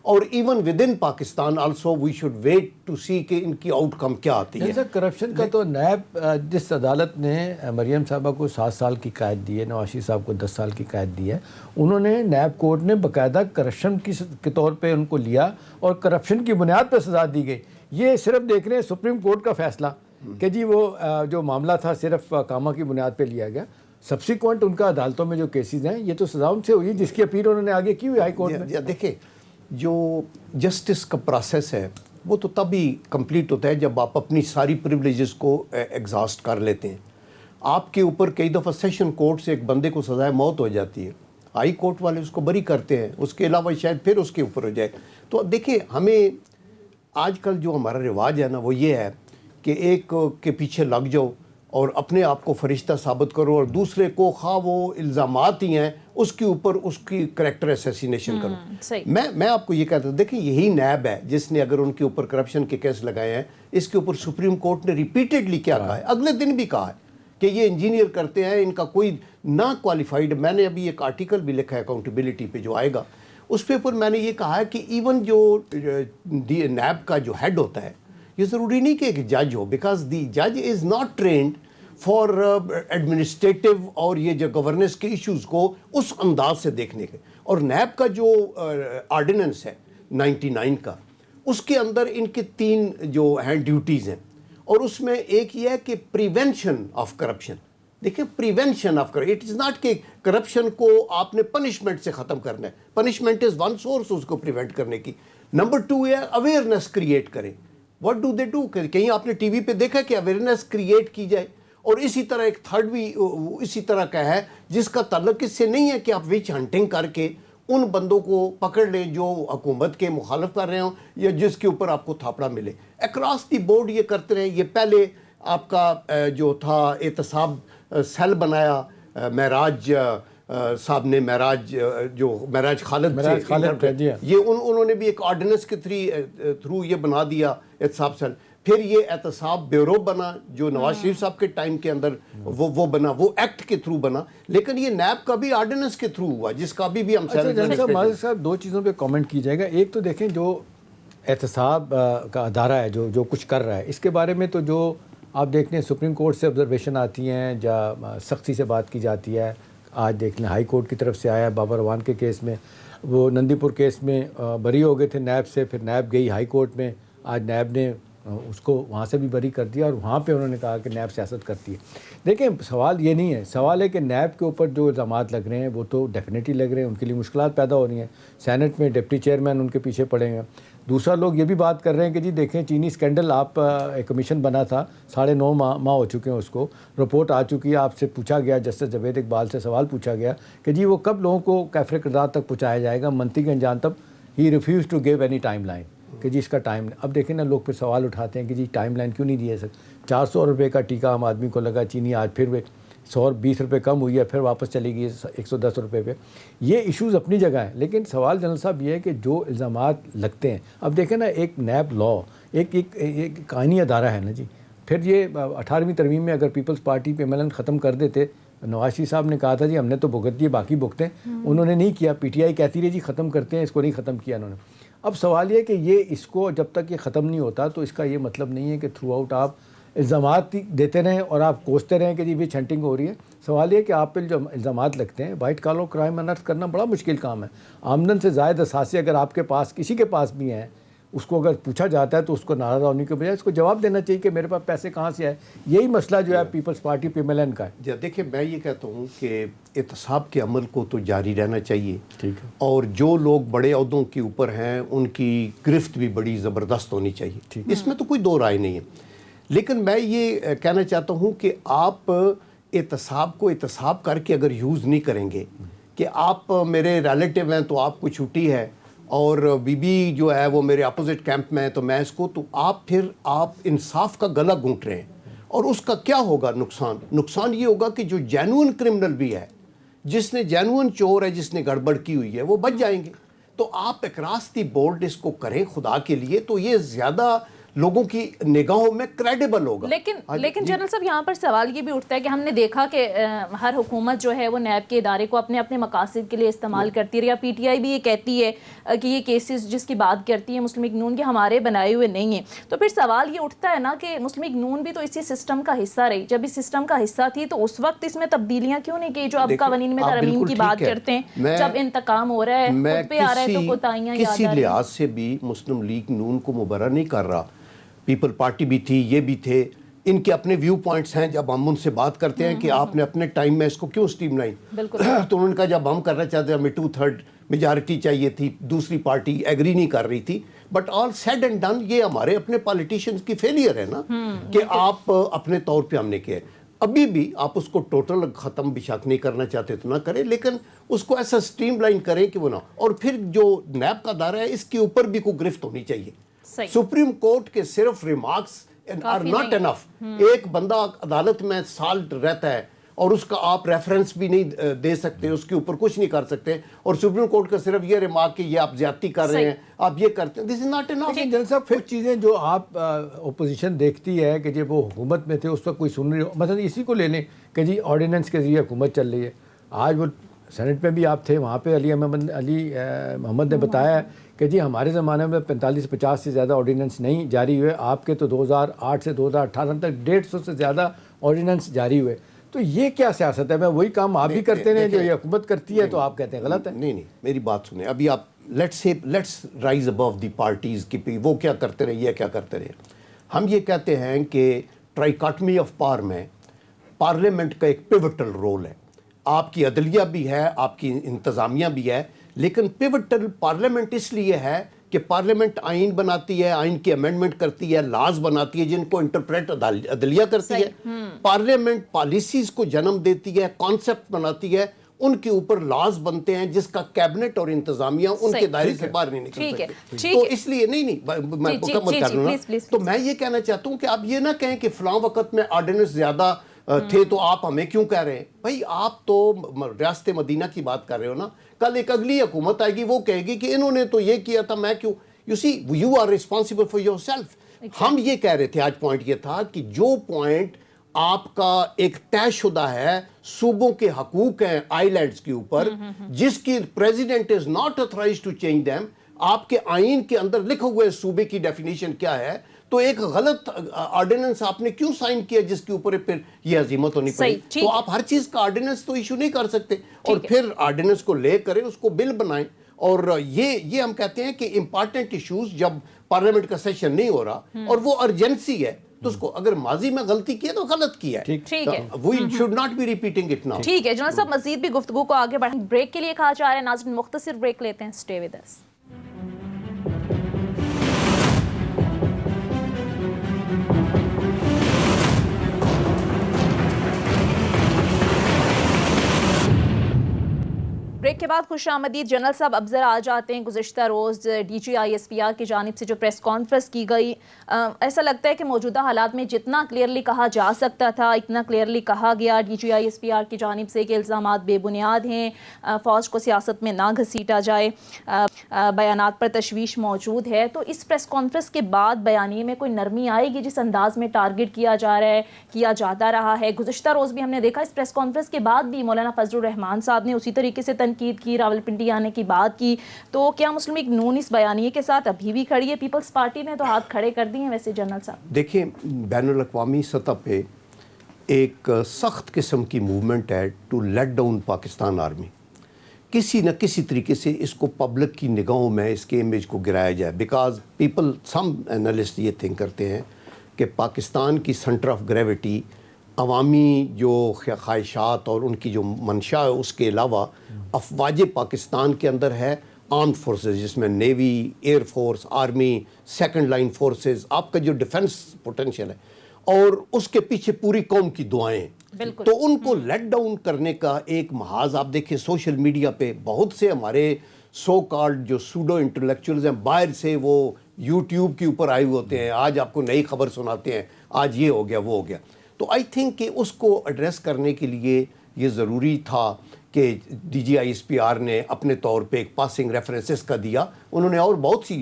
اور even within Pakistan also we should wait to see کہ ان کی آؤٹ کم کیا آتی ہے. کرپشن کا تو نیب جس عدالت نے مریم صاحبہ کو 7 سال کی قید دی ہے, نواز شریف صاحب کو 10 سال کی قید دی ہے, انہوں نے نیب کورٹ نے باقاعدہ کرپشن کے طور پہ ان کو لیا اور کرپشن کی بنیاد پہ سزا دی گئی. یہ صرف دیکھ رہے ہیں سپریم کورٹ کا فیصلہ کہ جی وہ جو معاملہ تھا صرف کامہ کی بنیاد پہ لیا گیا, سبسیکوینٹ ان کا عدالتوں میں جو کیسز ہیں یہ تو سزا ان سے ہوئی جس کی اپیل انہوں نے آگے کی ہوئی ہائی کورٹ میں. دیکھیں جو جسٹس کا پروسیس ہے وہ تو تبھی کمپلیٹ ہوتا ہے جب آپ اپنی ساری پریولیجز کو ایگزاسٹ کر لیتے ہیں. آپ کے اوپر کئی دفعہ سیشن کورٹ سے ایک بندے کو سزائے موت ہو جاتی ہے, ہائی کورٹ والے اس کو بری کرتے ہیں, اس کے علاوہ شاید پھر اس کے اوپر ہو جائے. تو دیکھیں ہمیں آج کل جو ہمارا رواج ہے نا وہ یہ ہے کہ ایک کے پیچھے لگ جاؤ اور اپنے آپ کو فرشتہ ثابت کرو اور دوسرے کو خواہ وہ الزامات ہی ہیں اس کے اوپر اس کی کریکٹر اسیسینیشن کرو. میں آپ کو یہ کہتا ہوں دیکھیں یہی نیب ہے جس نے اگر ان کے اوپر کرپشن کے کیس لگائے ہیں, اس کے اوپر سپریم کورٹ نے ریپیٹڈلی کیا کہا ہے, اگلے دن بھی کہا ہے کہ یہ انجینئر کرتے ہیں, ان کا کوئی نہ کوالیفائڈ. میں نے ابھی ایک آرٹیکل بھی لکھا ہے اکاؤنٹیبلٹی پہ جو آئے گا, اس پہ میں نے یہ کہا ہے کہ ایون جو نیب کا جو ہیڈ ہوتا ہے یہ ضروری نہیں کہ ایک جج ہو, بیکاز دی جج is not trained for administrative اور یہ جو گورننس کے ایشوز کو اس انداز سے دیکھنے کے. اور نیب کا جو آرڈیننس ہے 99 کا, اس کے اندر ان کے 3 جو ہیں ڈیوٹیز ہیں, اور اس میں ایک یہ ہے کہ پریونشن آف کرپشن. دیکھیں prevention of corruption, it is not کہ کرپشن کو آپ نے پنشمنٹ سے ختم کرنا ہے, پنشمنٹ از ون سورس اس کو پریونٹ کرنے کی. نمبر 2 ہے اویئرنیس کریٹ کریں. واٹ ڈو دے ڈو, کہیں آپ نے ٹی وی پہ دیکھا کہ اویئرنیس کریٹ کی جائے. اور اسی طرح ایک تھرڈ بھی اسی طرح کا ہے جس کا تعلق اس سے نہیں ہے کہ آپ وچ ہنٹنگ کر کے ان بندوں کو پکڑ لیں جو حکومت کے مخالف کر رہے ہوں یا جس کے اوپر آپ کو تھاپڑا ملے. اکراس دی بورڈ یہ کرتے رہے. یہ پہلے آپ کا جو تھا احتساب سیل بنایا معراج صاحب نے, معراج خالد سے, یہ انہوں نے بھی ایک آرڈیننس کے تھرو یہ بنا دیا احتساب سیل. پھر یہ احتساب بیورو بنا جو نواز شریف صاحب کے ٹائم کے اندر وہ بنا, وہ ایکٹ کے تھرو بنا. لیکن یہ نیب کا بھی آرڈیننس کے تھرو ہوا جس کا بھی ہم ماجد صاحب 2 چیزوں پہ کامنٹ کی جائے گا. ایک تو دیکھیں جو احتساب کا ادارہ ہے جو کچھ کر رہا ہے, اس کے بارے میں تو جو آپ دیکھ لیں سپریم کورٹ سے آبزرویشن آتی ہیں یا سختی سے بات کی جاتی ہے. آج دیکھ لیں ہائی کورٹ کی طرف سے آیا بابر روان کے کیس میں, وہ نندی پور کیس میں بری ہو گئے تھے نیب سے, پھر نیب گئی ہائی کورٹ میں, آج نیب نے اس کو وہاں سے بھی بری کر دیا اور وہاں پہ انہوں نے کہا کہ نیب سیاست کرتی ہے. دیکھیں سوال یہ نہیں ہے, سوال ہے کہ نیب کے اوپر جو الزامات لگ رہے ہیں وہ تو ڈیفینیٹلی لگ رہے ہیں, ان کے لیے مشکلات پیدا ہو رہی ہیں. سینٹ میں ڈپٹی چیئرمین ان کے پیچھے پڑے ہیں. دوسرا لوگ یہ بھی بات کر رہے ہیں کہ جی دیکھیں چینی اسکینڈل, آپ ایک کمیشن بنا تھا 9.5 ماہ ہو چکے ہیں, اس کو رپورٹ آ چکی ہے. آپ سے پوچھا گیا, جسٹس جاوید اقبال سے سوال پوچھا گیا کہ جی وہ کب لوگوں کو کیفر کردار تک پہنچایا جائے گا, منطقی کے انجام تک. He refuse to give any timeline کہ جی اس کا ٹائم. اب دیکھیں نا لوگ پھر سوال اٹھاتے ہیں کہ جی ٹائم لائن کیوں نہیں دیا سر. 400 روپے کا ٹیکہ عام آدمی کو لگا, چینی آج پھر 120 روپے کم ہوئی ہے, پھر واپس چلی گئی 110 روپے پہ. یہ ایشوز اپنی جگہ ہیں, لیکن سوال جنرل صاحب یہ ہے کہ جو الزامات لگتے ہیں, اب دیکھیں نا ایک نیب لا ایک آئینی ادارہ ہے نا جی. پھر یہ 18ویں ترمیم میں اگر پیپلز پارٹی پہ MLN ختم کر دیتے, نواز شریف صاحب نے کہا تھا جی ہم نے تو بھگت دیے باقی بھگتیں, انہوں نے نہیں کیا. PTI کہتی رہی جی ختم کرتے ہیں, اس کو نہیں ختم کیا انہوں نے. اب سوال یہ کہ یہ اس کو جب تک یہ ختم نہیں ہوتا تو اس کا یہ مطلب نہیں ہے کہ تھرو آؤٹ آپ الزامات دیتے رہیں اور آپ کوستے رہیں کہ جی وچ ہنٹنگ ہو رہی ہے. سوال یہ کہ آپ پہ جو الزامات لگتے ہیں, وائٹ کالر کرائم انرتھ کرنا بڑا مشکل کام ہے. آمدن سے زائد اثاثے اگر آپ کے پاس کسی کے پاس بھی ہیں, اس کو اگر پوچھا جاتا ہے تو اس کو ناراض ہونے کے بجائے اس کو جواب دینا چاہیے کہ میرے پاس پیسے کہاں سے آئے. یہی مسئلہ جو ہے پیپلز پارٹی پہ MLN کا ہے. دیکھیں میں یہ کہتا ہوں کہ احتساب کے عمل کو تو جاری رہنا چاہیے, ٹھیک ہے, اور جو لوگ بڑے عہدوں کے اوپر ہیں ان کی گرفت بھی بڑی زبردست ہونی چاہیے, اس میں تو کوئی دو رائے نہیں ہے. لیکن میں یہ کہنا چاہتا ہوں کہ آپ احتساب کو احتساب کر کے اگر یوز نہیں کریں گے کہ آپ میرے ریلیٹیو ہیں تو آپ کو چھٹی ہے اور بی جو ہے وہ میرے اپوزٹ کیمپ میں ہے تو میں اس کو, تو آپ انصاف کا گلا گھونٹ رہے ہیں. اور اس کا کیا ہوگا نقصان یہ ہوگا کہ جو جینوئن کرمنل بھی ہے, جس نے جینوئن چور ہے, جس نے گڑبڑ کی ہوئی ہے, وہ بچ جائیں گے. تو آپ اکراس دی بورڈ اس کو کریں خدا کے لیے, تو یہ زیادہ لوگوں کی نگاہوں میں کریڈیبل ہوگا. لیکن جنرل صاحب یہاں پر سوال یہ بھی اٹھتا ہے کہ ہم نے دیکھا کہ ہر حکومت جو ہے وہ نیب کے ادارے کو اپنے مقاصد کے لیے استعمال کرتی رہی. PTI بھی یہ کہتی ہے کہ یہ کیسز جس کی بات کرتی ہے مسلم لیگ نون کے ہمارے بنائے ہوئے نہیں ہیں. تو پھر سوال یہ اٹھتا ہے نا کہ مسلم لیگ نون بھی تو اسی سسٹم کا حصہ رہی. جب اس سسٹم کا حصہ تھی تو اس وقت اس میں تبدیلیاں کیوں نہیں کی جو اب قوانین میں ترمیم کی بات کرتے ہیں؟ جب انتقام ہو رہا ہے, خود پہ آ رہا ہے, تو کوتاہیاں یاد آ رہی ہیں. کسی لحاظ سے بھی مسلم لیگ نون کو مبرر نہیں کر رہا. پیپل پارٹی بھی تھی, یہ بھی تھے, ان کے اپنے ویو پوائنٹس ہیں. جب ہم ان سے بات کرتے ہیں کہ آپ نے اپنے ٹائم میں اس کو کیوں اسٹریم لائن, تو انہوں نے کہا جب ہم کرنا چاہتے ہیں ہمیں 2/3 میجارٹی چاہیے تھی, دوسری پارٹی ایگری نہیں کر رہی تھی. But all said and done یہ ہمارے اپنے پالیٹیشینز کی فیلئر ہے نا کہ آپ اپنے طور پہ ہم نے کیا ہے. ابھی بھی آپ اس کو ٹوٹل ختم بھی شک نہیں کرنا چاہتے تو نہ کریں, لیکن اس کو ایسا اسٹریم لائن کریں کہ وہ نہ. اور پھر جو نیب کا دائرہ ہے اس کے اوپر بھی کوئی گرفت ہونی چاہیے. سپریم کورٹ کے صرف ریمارکس are not enough. ایک بندہ عدالت میں سال رہتا ہے اور اس کا آپ ریفرنس بھی نہیں دے سکتے, اس کے اوپر کچھ نہیں کر سکتے, اور سپریم کورٹ کا صرف یہ ریمارک کہ یہ آپ زیادتی کر رہے ہیں, آپ یہ کرتے ہیں, دس از ناٹ انف. جنرل صاحب کچھ چیزیں جو آپ اپوزیشن دیکھتی ہے کہ جب وہ حکومت میں تھے اس وقت کوئی سن رہی ہو, مثلا اسی کو لے لیں کہ جی آرڈیننس کے ذریعے حکومت چل رہی ہے. آج وہ سینٹ میں بھی آپ تھے, وہاں پہ علی محمد نے بتایا کہ جی ہمارے زمانے میں 45-50 سے زیادہ آرڈیننس نہیں جاری ہوئے, آپ کے تو 2008 سے 2018 تک 150 سے زیادہ آرڈیننس جاری ہوئے. تو یہ کیا سیاست ہے؟ میں وہی کام آپ بھی کرتے ہیں جو یہ حکومت کرتی ہے, تو آپ کہتے ہیں غلط ہے. نہیں, میری بات سنیں. ابھی آپ let's rise above the parties کی, وہ کیا کرتے رہے, یہ کیا کرتے رہے. ہم یہ کہتے ہیں کہ ٹرائیکاٹمی آف پاور میں پارلیمنٹ کا ایک پیوٹل رول ہے. آپ کی عدلیہ بھی ہے, آپ کی انتظامیہ بھی ہے, لیکن پیوٹل پارلیمنٹ اس لیے ہے کہ پارلیمنٹ آئین بناتی ہے, آئین کی امینڈمنٹ کرتی ہے, لاز بناتی ہے جن کو انٹرپریٹ عدلیہ کرتی ہے. پارلیمنٹ پالیسیز کو جنم دیتی ہے, کانسیپٹ بناتی ہے, ان کے اوپر لاز بنتے ہیں جس کا کیبنٹ اور انتظامیہ ان کے دائرے سے باہر نہیں نکل سکتے. تو اس لیے نہیں میں مکمل کر لوں نا, تو میں یہ کہنا چاہتا ہوں کہ آپ یہ نہ کہیں کہ فلاں وقت میں آرڈیننس زیادہ تھے تو آپ ہمیں کیوں کہہ رہے ہیں. بھائی آپ تو ریاست مدینہ کی بات کر رہے ہو نا, کل ایک اگلی حکومت آئے گی, وہ کہے گی کہ انہوں نے تو یہ کیا تھا, میں کیوں. You see you are responsible for yourself. ہم یہ کہہ رہے تھے, آج پوائنٹ یہ تھا کہ جو پوائنٹ آپ کا ایک طے شدہ ہے صوبوں کے حقوق ہیں آئی لینڈز کے اوپر, جس کی president is not authorize to change them, آپ کے آئین کے اندر لکھے ہوئے صوبے کی ڈیفینیشن کیا ہے, تو ایک غلط آرڈیننس آپ نے کیوں سائن کیا جس کے اوپر پھر یہ عزیمت ہونی پڑی. تو آپ ہر چیز کا آرڈیننس تو ایشو نہیں کر سکتے, اور پھر آرڈیننس کو لے کریں, اس کو بل بنائیں. اور یہ ہم کہتے ہیں کہ امپارٹنٹ ایشوز جب پارلیمنٹ کا سیشن نہیں ہو رہا اور وہ ارجنسی ہے, تو اس کو اگر ماضی میں غلطی کی ہے تو غلط کیا ہے, we should not be repeating it now. ٹھیک ہے جنرل صاحب, مزید بھی گفتگو کو آگے بڑھائیں. بریک کے لیے کہا جا رہا ہے, ناظرین مختصر بریک لیتے ہیں, اسٹے ود اس. بریک کے بعد خوش آمدید. جنرل صاحب اب ذرا آ جاتے ہیں, گزشتہ روز D G I S P R کی جانب سے جو پریس کانفرنس کی گئی, ایسا لگتا ہے کہ موجودہ حالات میں جتنا کلیئرلی کہا جا سکتا تھا اتنا کلیئرلی کہا گیا D G I S P R کی جانب سے کہ الزامات بے بنیاد ہیں, فوج کو سیاست میں نہ گھسیٹا جائے, بیانات پر تشویش موجود ہے. تو اس پریس کانفرنس کے بعد بیانیے میں کوئی نرمی آئے گی جس انداز میں ٹارگٹ کیا جا رہا ہے, کیا جاتا رہا ہے؟ گزشتہ روز بھی ہم نے دیکھا اس پریس کانفرنس کے بعد بھی مولانا فضل الرحمان صاحب نے اسی طریقے سے تنقید کی, راولپنڈی آنے کی بات کی. تو کیا مسلم لیگ نون اس بیانیے کے ساتھ ابھی بھی کھڑی ہے؟ پیپلز پارٹی نے تو ہاتھ کھڑے کر دیے ہیں ویسے جنرل صاحب. دیکھیں, بین الاقوامی سطح پہ ایک سخت قسم کی موومنٹ ہے to let down Pakistan army. کسی نہ کسی طریقے سے اس کو پبلک کی نگاہوں میں اس کے امیج کو گرایا جائے, بیکاز پیپل, سم اینالسٹ یہ تھنک کرتے ہیں کہ پاکستان کی سینٹر آف گریوٹی عوامی جو خواہشات اور ان کی جو منشا ہے اس کے علاوہ افواج پاکستان کے اندر ہے, آرمڈ فورسز جس میں navy, air force, army, second line forces, آپ کا جو ڈیفنس پوٹینشیل ہے, اور اس کے پیچھے پوری قوم کی دعائیں. تو ان کو لیٹ ڈاؤن کرنے کا ایک محاذ آپ دیکھیں سوشل میڈیا پہ بہت سے ہمارے سو کالڈ جو سوڈو انٹلیکچوئلز ہیں باہر سے, وہ یوٹیوب کے اوپر آئے ہوئے ہوتے ہیں, آج آپ کو نئی خبر سناتے ہیں, آج یہ ہو گیا وہ ہو گیا. تو آئی تھنک کہ اس کو ایڈریس کرنے کے لیے یہ ضروری تھا کہ D G I S P R نے اپنے طور پہ ایک پاسنگ ریفرنسز کا دیا. انہوں نے اور بہت سی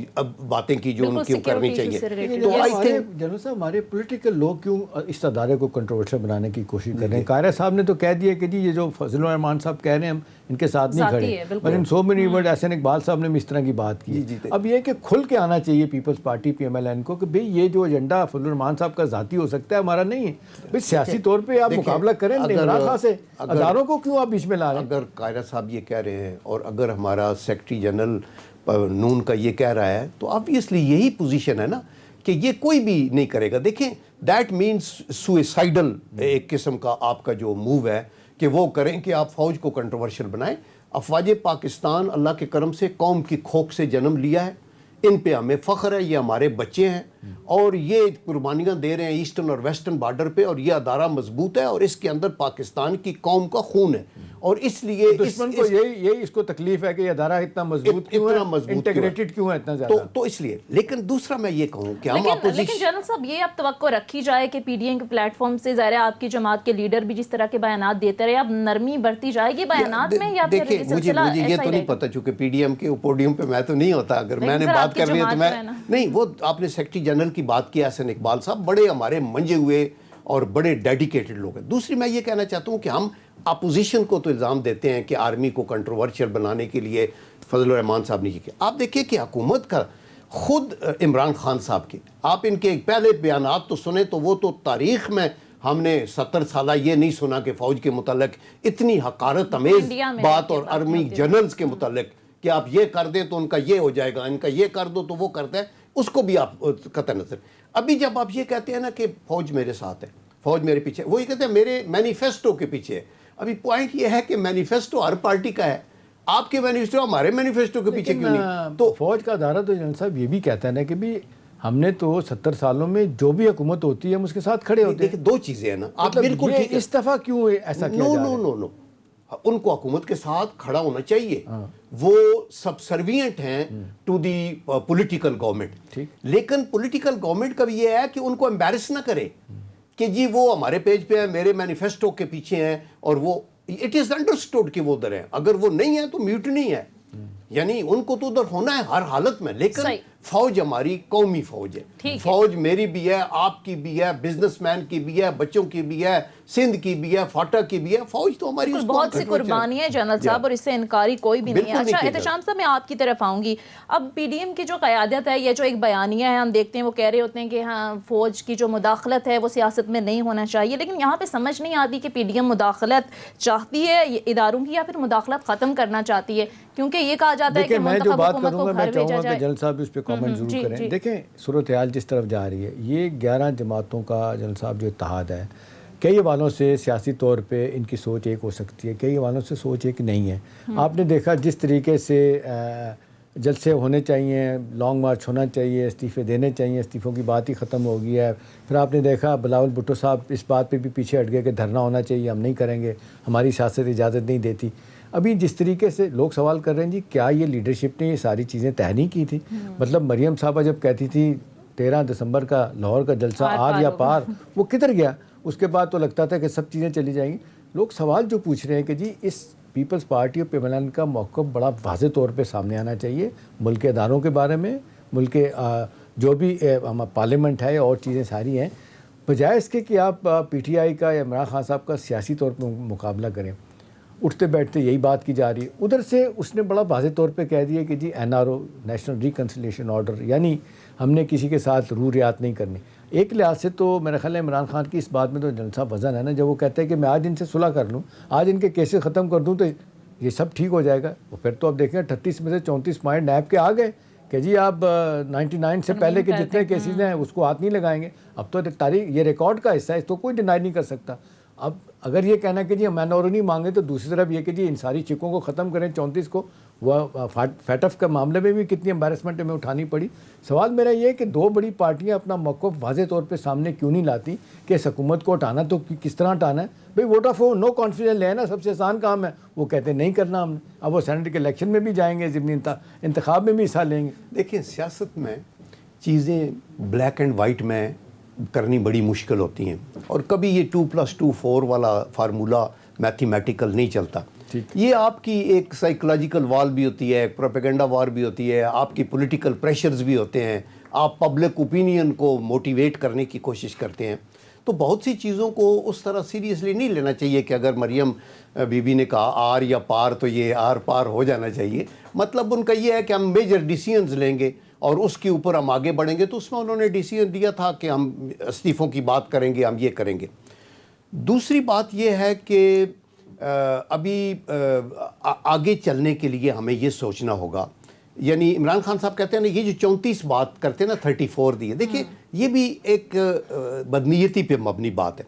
باتیں کی جو ان کی کرنی چاہیے. تو جنرل صاحب ہمارے پولیٹیکل لوگ کیوں اس ادارے کو کنٹروورشل بنانے کی کوشش کر رہے ہیں؟ قاہرہ صاحب نے تو کہہ دیا کہ جی یہ جو فضل الرحمان صاحب کہہ رہے ہیں ہم ان کے ساتھ نہیں کھڑے, اور ان so many word Ahsan Iqbal صاحب نے بھی اس طرح کی بات کی. اب یہ کہ کھل کے آنا چاہیے Peoples Party P M L N کو کہ بھئی یہ جو ایجنڈا فضل الرحمان صاحب کا ذاتی ہو سکتا ہے, ہمارا نہیں ہے. بھئی سیاسی طور پہ آپ مقابلہ کریں عمران خان سے, اداروں کو کیوں آپ بیچ میں لا رہے ہیں؟ اگر قاہرہ صاحب یہ کہہ رہے ہیں اور اگر ہمارا سیکرٹری جنرل نون کا یہ کہہ رہا ہے, تو آبویسلی یہی پوزیشن ہے نا کہ یہ کوئی بھی نہیں کرے گا. دیکھیں دیٹ مینس سوئسائڈل ایک قسم کا آپ کا جو موو ہے کہ وہ کریں کہ آپ فوج کو کنٹروورشل بنائیں. افواج پاکستان اللہ کے کرم سے قوم کی کھوک سے جنم لیا ہے, ان پہ ہمیں فخر ہے, یہ ہمارے بچے ہیں اور یہ قربانیاں دے رہے ہیں ایسٹرن اور ویسٹرن بارڈر پہ, اور یہ ادارہ مضبوط ہے اور اس کے اندر پاکستان کی قوم کا خون ہے. اور اس لیے دشمن کو یہی اس کو تکلیف ہے کہ یہ ادارہ اتنا مضبوط کیوں ہے, انٹیگریٹڈ کیوں ہے اتنا زیادہ, تو اس لیے. لیکن دوسرا میں یہ کہوں کہ ہم لیکن جنرل صاحب یہ اب توقع رکھی جائے کہ پی ڈی ایم کے پلیٹ فارم سے ظاہر ہے آپ کی جماعت کے لیڈر بھی جس طرح کے بیانات دیتے رہے, اب نرمی برتی جائے گی بیانات میں, یا پھر مجھے یہ تو نہیں پتا, چونکہ پی ڈی ایم کے پوڈیم پہ میں تو نہیں ہوتا, اگر میں نے بات کر لی ہے تو میں نہیں. وہ آپ نے سیکرٹری جنرل کی بات کی احسن اقبال صاحب, بڑے ہمارے منجے ہوئے اور بڑے ڈیڈیکیٹڈ لوگ ہیں. دوسری میں یہ کہنا چاہتا ہوں کہ ہم اپوزیشن کو تو الزام دیتے ہیں کہ آرمی کو کنٹروورشل بنانے کے لیے فضل الرحمان صاحب نے کیا. آپ دیکھیں کہ حکومت کا خود عمران خان صاحب کے, آپ ان کے پہلے بیانات تو سنیں تو وہ تو تاریخ میں ہم نے 70 سالہ یہ نہیں سنا کہ فوج کے متعلق اتنی حقارت امیز بات, اور آرمی جنرلز کے متعلق کہ آپ یہ کر دیں تو ان کا یہ ہو جائے گا, ان کا یہ کر دو تو وہ کرتا ہے, اس کو بھی آپ قطع نظر. ابھی جب آپ یہ کہتے ہیں نا کہ فوج میرے ساتھ ہے, فوج میرے پیچھے, وہ یہ کہتے ہیں میرے مینیفیسٹو کے پیچھے ہے. ابھی پوائنٹ یہ ہے کہ مینیفیسٹو ہر پارٹی کا ہے, آپ کے مینیفیسٹو ہمارے مینیفیسٹو کے پیچھے کیوں نہیں؟ تو فوج کا ادارہ تو جنرل صاحب یہ بھی کہتا ہے نا کہ بھی ہم نے تو 70 سالوں میں جو بھی حکومت ہوتی ہے ہم اس کے ساتھ کھڑے ہوتے ہیں. دو چیزیں ہیں نا, آپ بالکل ٹھیک ہے, اس دفعہ کیوں ایسا کیا جا رہا ہے؟ نو, ان کو حکومت کے ساتھ کھڑا ہونا چاہیے, وہ سبسروینٹ ہیں ٹو دی پولیٹیکل گورنمنٹ. لیکن پولیٹیکل گورنمنٹ کا بھی یہ ہے کہ ان کو امبیرس نہ کرے کہ جی وہ ہمارے پیج پہ ہیں, میرے مینیفیسٹو کے پیچھے ہیں, اور وہ اٹ از انڈرسٹوڈ کہ وہ ادھر ہیں. اگر وہ نہیں ہے تو میوٹنی ہے, یعنی ان کو تو ادھر ہونا ہے ہر حالت میں. لیکن فوج ہماری قومی فوج ہے, فوج میری بھی ہے, آپ کی بھی ہے, بزنس مین کی بھی ہے, بچوں کی بھی ہے, سندھ کی بھی ہے, فاٹا کی بھی ہے. فوج تو ہماری بہت سی قربانی ہے جنرل صاحب, اور اس سے انکاری کوئی بھی نہیں ہے. اچھا احتشام صاحب, میں آپ کی طرف آؤں گی. اب پی ڈی ایم کی جو قیادت ہے, یہ جو ایک بیانیہ ہے ہم دیکھتے ہیں, وہ کہہ رہے ہوتے ہیں کہ ہاں فوج کی جو مداخلت ہے وہ سیاست میں نہیں ہونا چاہیے, لیکن یہاں پہ سمجھ نہیں آتی کہ پی ڈی ایم مداخلت چاہتی ہے اداروں کی یا پھر مداخلت ختم کرنا چاہتی ہے, کیونکہ یہ کہا جاتا ہے کہ منتخب حکومت کو گھر بھیجا جائے. جنرل صاحب اس پہ کامنٹ ضرور کریں. دیکھیں صورتحال جس طرف جا رہی ہے, یہ 11 جماعتوں کا جنرل صاحب جو اتحاد ہے, کئی حوالوں سے سیاسی طور پہ ان کی سوچ ایک ہو سکتی ہے, کئی حوالوں سے سوچ ایک نہیں ہے. آپ نے دیکھا جس طریقے سے جلسے ہونے چاہیے, لانگ مارچ ہونا چاہیے, استعفے دینے چاہیے, استعفوں کی بات ہی ختم ہو گئی ہے. پھر آپ نے دیکھا بلاول بھٹو صاحب اس بات پہ بھی پیچھے ہٹ گئے کہ دھرنا ہونا چاہیے, ہم نہیں کریں گے, ہماری سیاست اجازت نہیں دیتی. ابھی جس طریقے سے لوگ سوال کر رہے ہیں جی کیا یہ لیڈرشپ نے یہ ساری چیزیں طے نہیں کی تھی؟ مطلب مریم صاحبہ جب کہتی تھی 13 دسمبر کا لاہور کا جلسہ آر یا پار, وہ کدھر گیا؟ اس کے بعد تو لگتا تھا کہ سب چیزیں چلی جائیں گی. لوگ سوال جو پوچھ رہے ہیں کہ جی اس پیپلز پارٹی آف پیملان کا موقف بڑا واضح طور پہ سامنے آنا چاہیے ملک کے اداروں کے بارے میں, ملک کے جو بھی پارلیمنٹ ہے اور چیزیں ساری ہیں, بجائے اس کے کہ آپ پی ٹی آئی کا یا عمران خان صاحب کا سیاسی طور پہ مقابلہ کریں. اٹھتے بیٹھتے یہی بات کی جا رہی ہے. ادھر سے اس نے بڑا واضح طور پہ کہہ دیا کہ جی N R O national reconciliation order, یعنی ہم نے کسی کے ساتھ رو رعایت نہیں کرنی. ایک لحاظ سے تو میرا خیال ہے عمران خان کی اس بات میں تو جنرل صاحب وزن ہے نا, جب وہ کہتے ہیں کہ میں آج ان سے صلح کر لوں, آج ان کے کیسز ختم کر دوں تو یہ سب ٹھیک ہو جائے گا. پھر تو اب دیکھیں 38 میں سے 34 پوائنٹ نیب کے آ گئے کہ جی آپ 99 سے پہلے کے جتنے کیسز ہیں اس کو ہاتھ نہیں لگائیں گے. اب تو تاریخ یہ ریکارڈ کا حصہ ہے, اس تو کوئی ڈینائی نہیں کر سکتا. اب اگر یہ کہنا کہ جی ہم مینور نہیں مانگے, تو دوسری طرف یہ کہ جی ان ساری چیکوں کو ختم کریں 34 کو. وہ فیٹف کے معاملے میں بھی کتنی امبیرسمنٹ ہمیں اٹھانی پڑی. سوال میرا یہ ہے کہ دو بڑی پارٹیاں اپنا موقف واضح طور پہ سامنے کیوں نہیں لاتی کہ اس حکومت کو ہٹانا تو کس طرح ہٹانا ہے؟ بھائی ووٹ آف نو کانفیڈنس لے نا, سب سے آسان کام ہے. وہ کہتے ہیں نہیں کرنا ہم نے. اب وہ سینٹ کے الیکشن میں بھی جائیں گے, ضمنی انتخاب میں بھی حصہ لیں گے. دیکھیں سیاست میں چیزیں بلیک اینڈ وائٹ میں کرنی بڑی مشکل ہوتی ہیں, اور کبھی یہ 2+2=4 والا فارمولہ میتھمیٹیکل نہیں چلتا. یہ آپ کی ایک سائیکولوجیکل وار بھی ہوتی ہے, ایک پروپیگنڈا وار بھی ہوتی ہے, آپ کی پولیٹیکل پریشرز بھی ہوتے ہیں, آپ پبلک اوپینین کو موٹیویٹ کرنے کی کوشش کرتے ہیں. تو بہت سی چیزوں کو اس طرح سیریسلی نہیں لینا چاہیے کہ اگر مریم بی بی نے کہا آر یا پار تو یہ آر پار ہو جانا چاہیے. مطلب ان کا یہ ہے کہ ہم میجر ڈیسیژنز لیں گے اور اس کے اوپر ہم آگے بڑھیں گے. تو اس میں انہوں نے ڈیسیژن دیا تھا کہ ہم استعفوں کی بات کریں گے, ہم یہ کریں گے. دوسری بات یہ ہے کہ ابھی آگے چلنے کے لیے ہمیں یہ سوچنا ہوگا, یعنی عمران خان صاحب کہتے ہیں نا یہ جو 34 بات کرتے ہیں نا 34 دی ہے, دیکھیں یہ بھی ایک بدنیتی پہ مبنی بات ہے.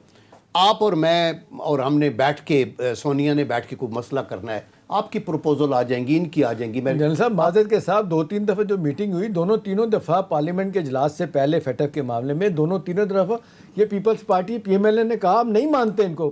آپ اور میں اور ہم نے بیٹھ کے, سونیا نے بیٹھ کے کوئی مسئلہ کرنا ہے, آپ کی پروپوزل آ جائیں گی, ان کی آ جائیں گی. جنرل صاحب معذرت کے ساتھ 2-3 دفعہ جو میٹنگ ہوئی, تینوں دفعہ پارلیمنٹ کے اجلاس سے پہلے فیٹف کے معاملے میں تینوں دفعہ یہ Peoples Party P M L A نے کہا ہم نہیں مانتے ان کو.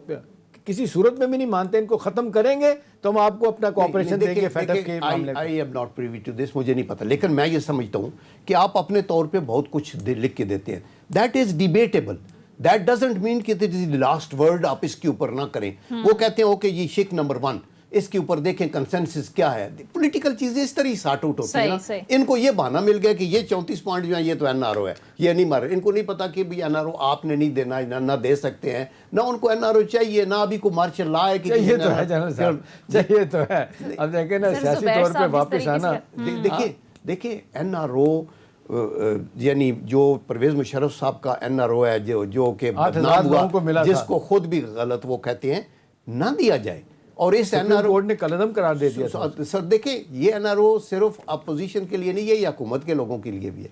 کسی صورت میں بھی نہیں مانتے ان کو ختم کریں گے تو ہم آپ کو اپنا کوآپریشن دیں گے فیڈ اپ کے معاملے میں. I am not privy to this, مجھے نہیں پتا, لیکن میں یہ سمجھتا ہوں کہ آپ اپنے طور پہ بہت کچھ لکھ کے دیتے ہیں. That is debatable. That doesn't mean کہ this is the last word, آپ اس کے اوپر نہ کریں. وہ کہتے ہیں اوکے یہ شک نمبر 1, اس کے اوپر دیکھیں کنسنسس کیا ہے. پولیٹیکل چیزیں اس طرح ہی سارٹ آؤٹ ہوتی ہیں نا. ان کو یہ بہانہ مل گیا کہ یہ 34 پوائنٹ جو ہیں یہ تو این آر او ہے, یہ نہیں مار. ان کو نہیں پتا کہ این آر او آپ نے نہیں دینا, نہ دے سکتے ہیں, نہ ان کو این آر او چاہیے, نہ ابھی کو مارشل لا ہے کہ چاہیے تو ہے جنرل صاحب, چاہیے تو ہے. اب دیکھیں نا سیاسی طور پہ واپس آنا. دیکھیں این آر او یعنی جو پرویز مشرف صاحب کا این آر او ہے جو کہ بدنام ہوا, جس کو خود بھی غلط وہ کہتے ہیں, نہ دیا جائے. اور اس این آر او نے قلعدم قرار دے دیا. سر دیکھیں یہ این آر او صرف اپوزیشن کے لیے نہیں ہے, یہ حکومت کے لوگوں کے لیے بھی ہے.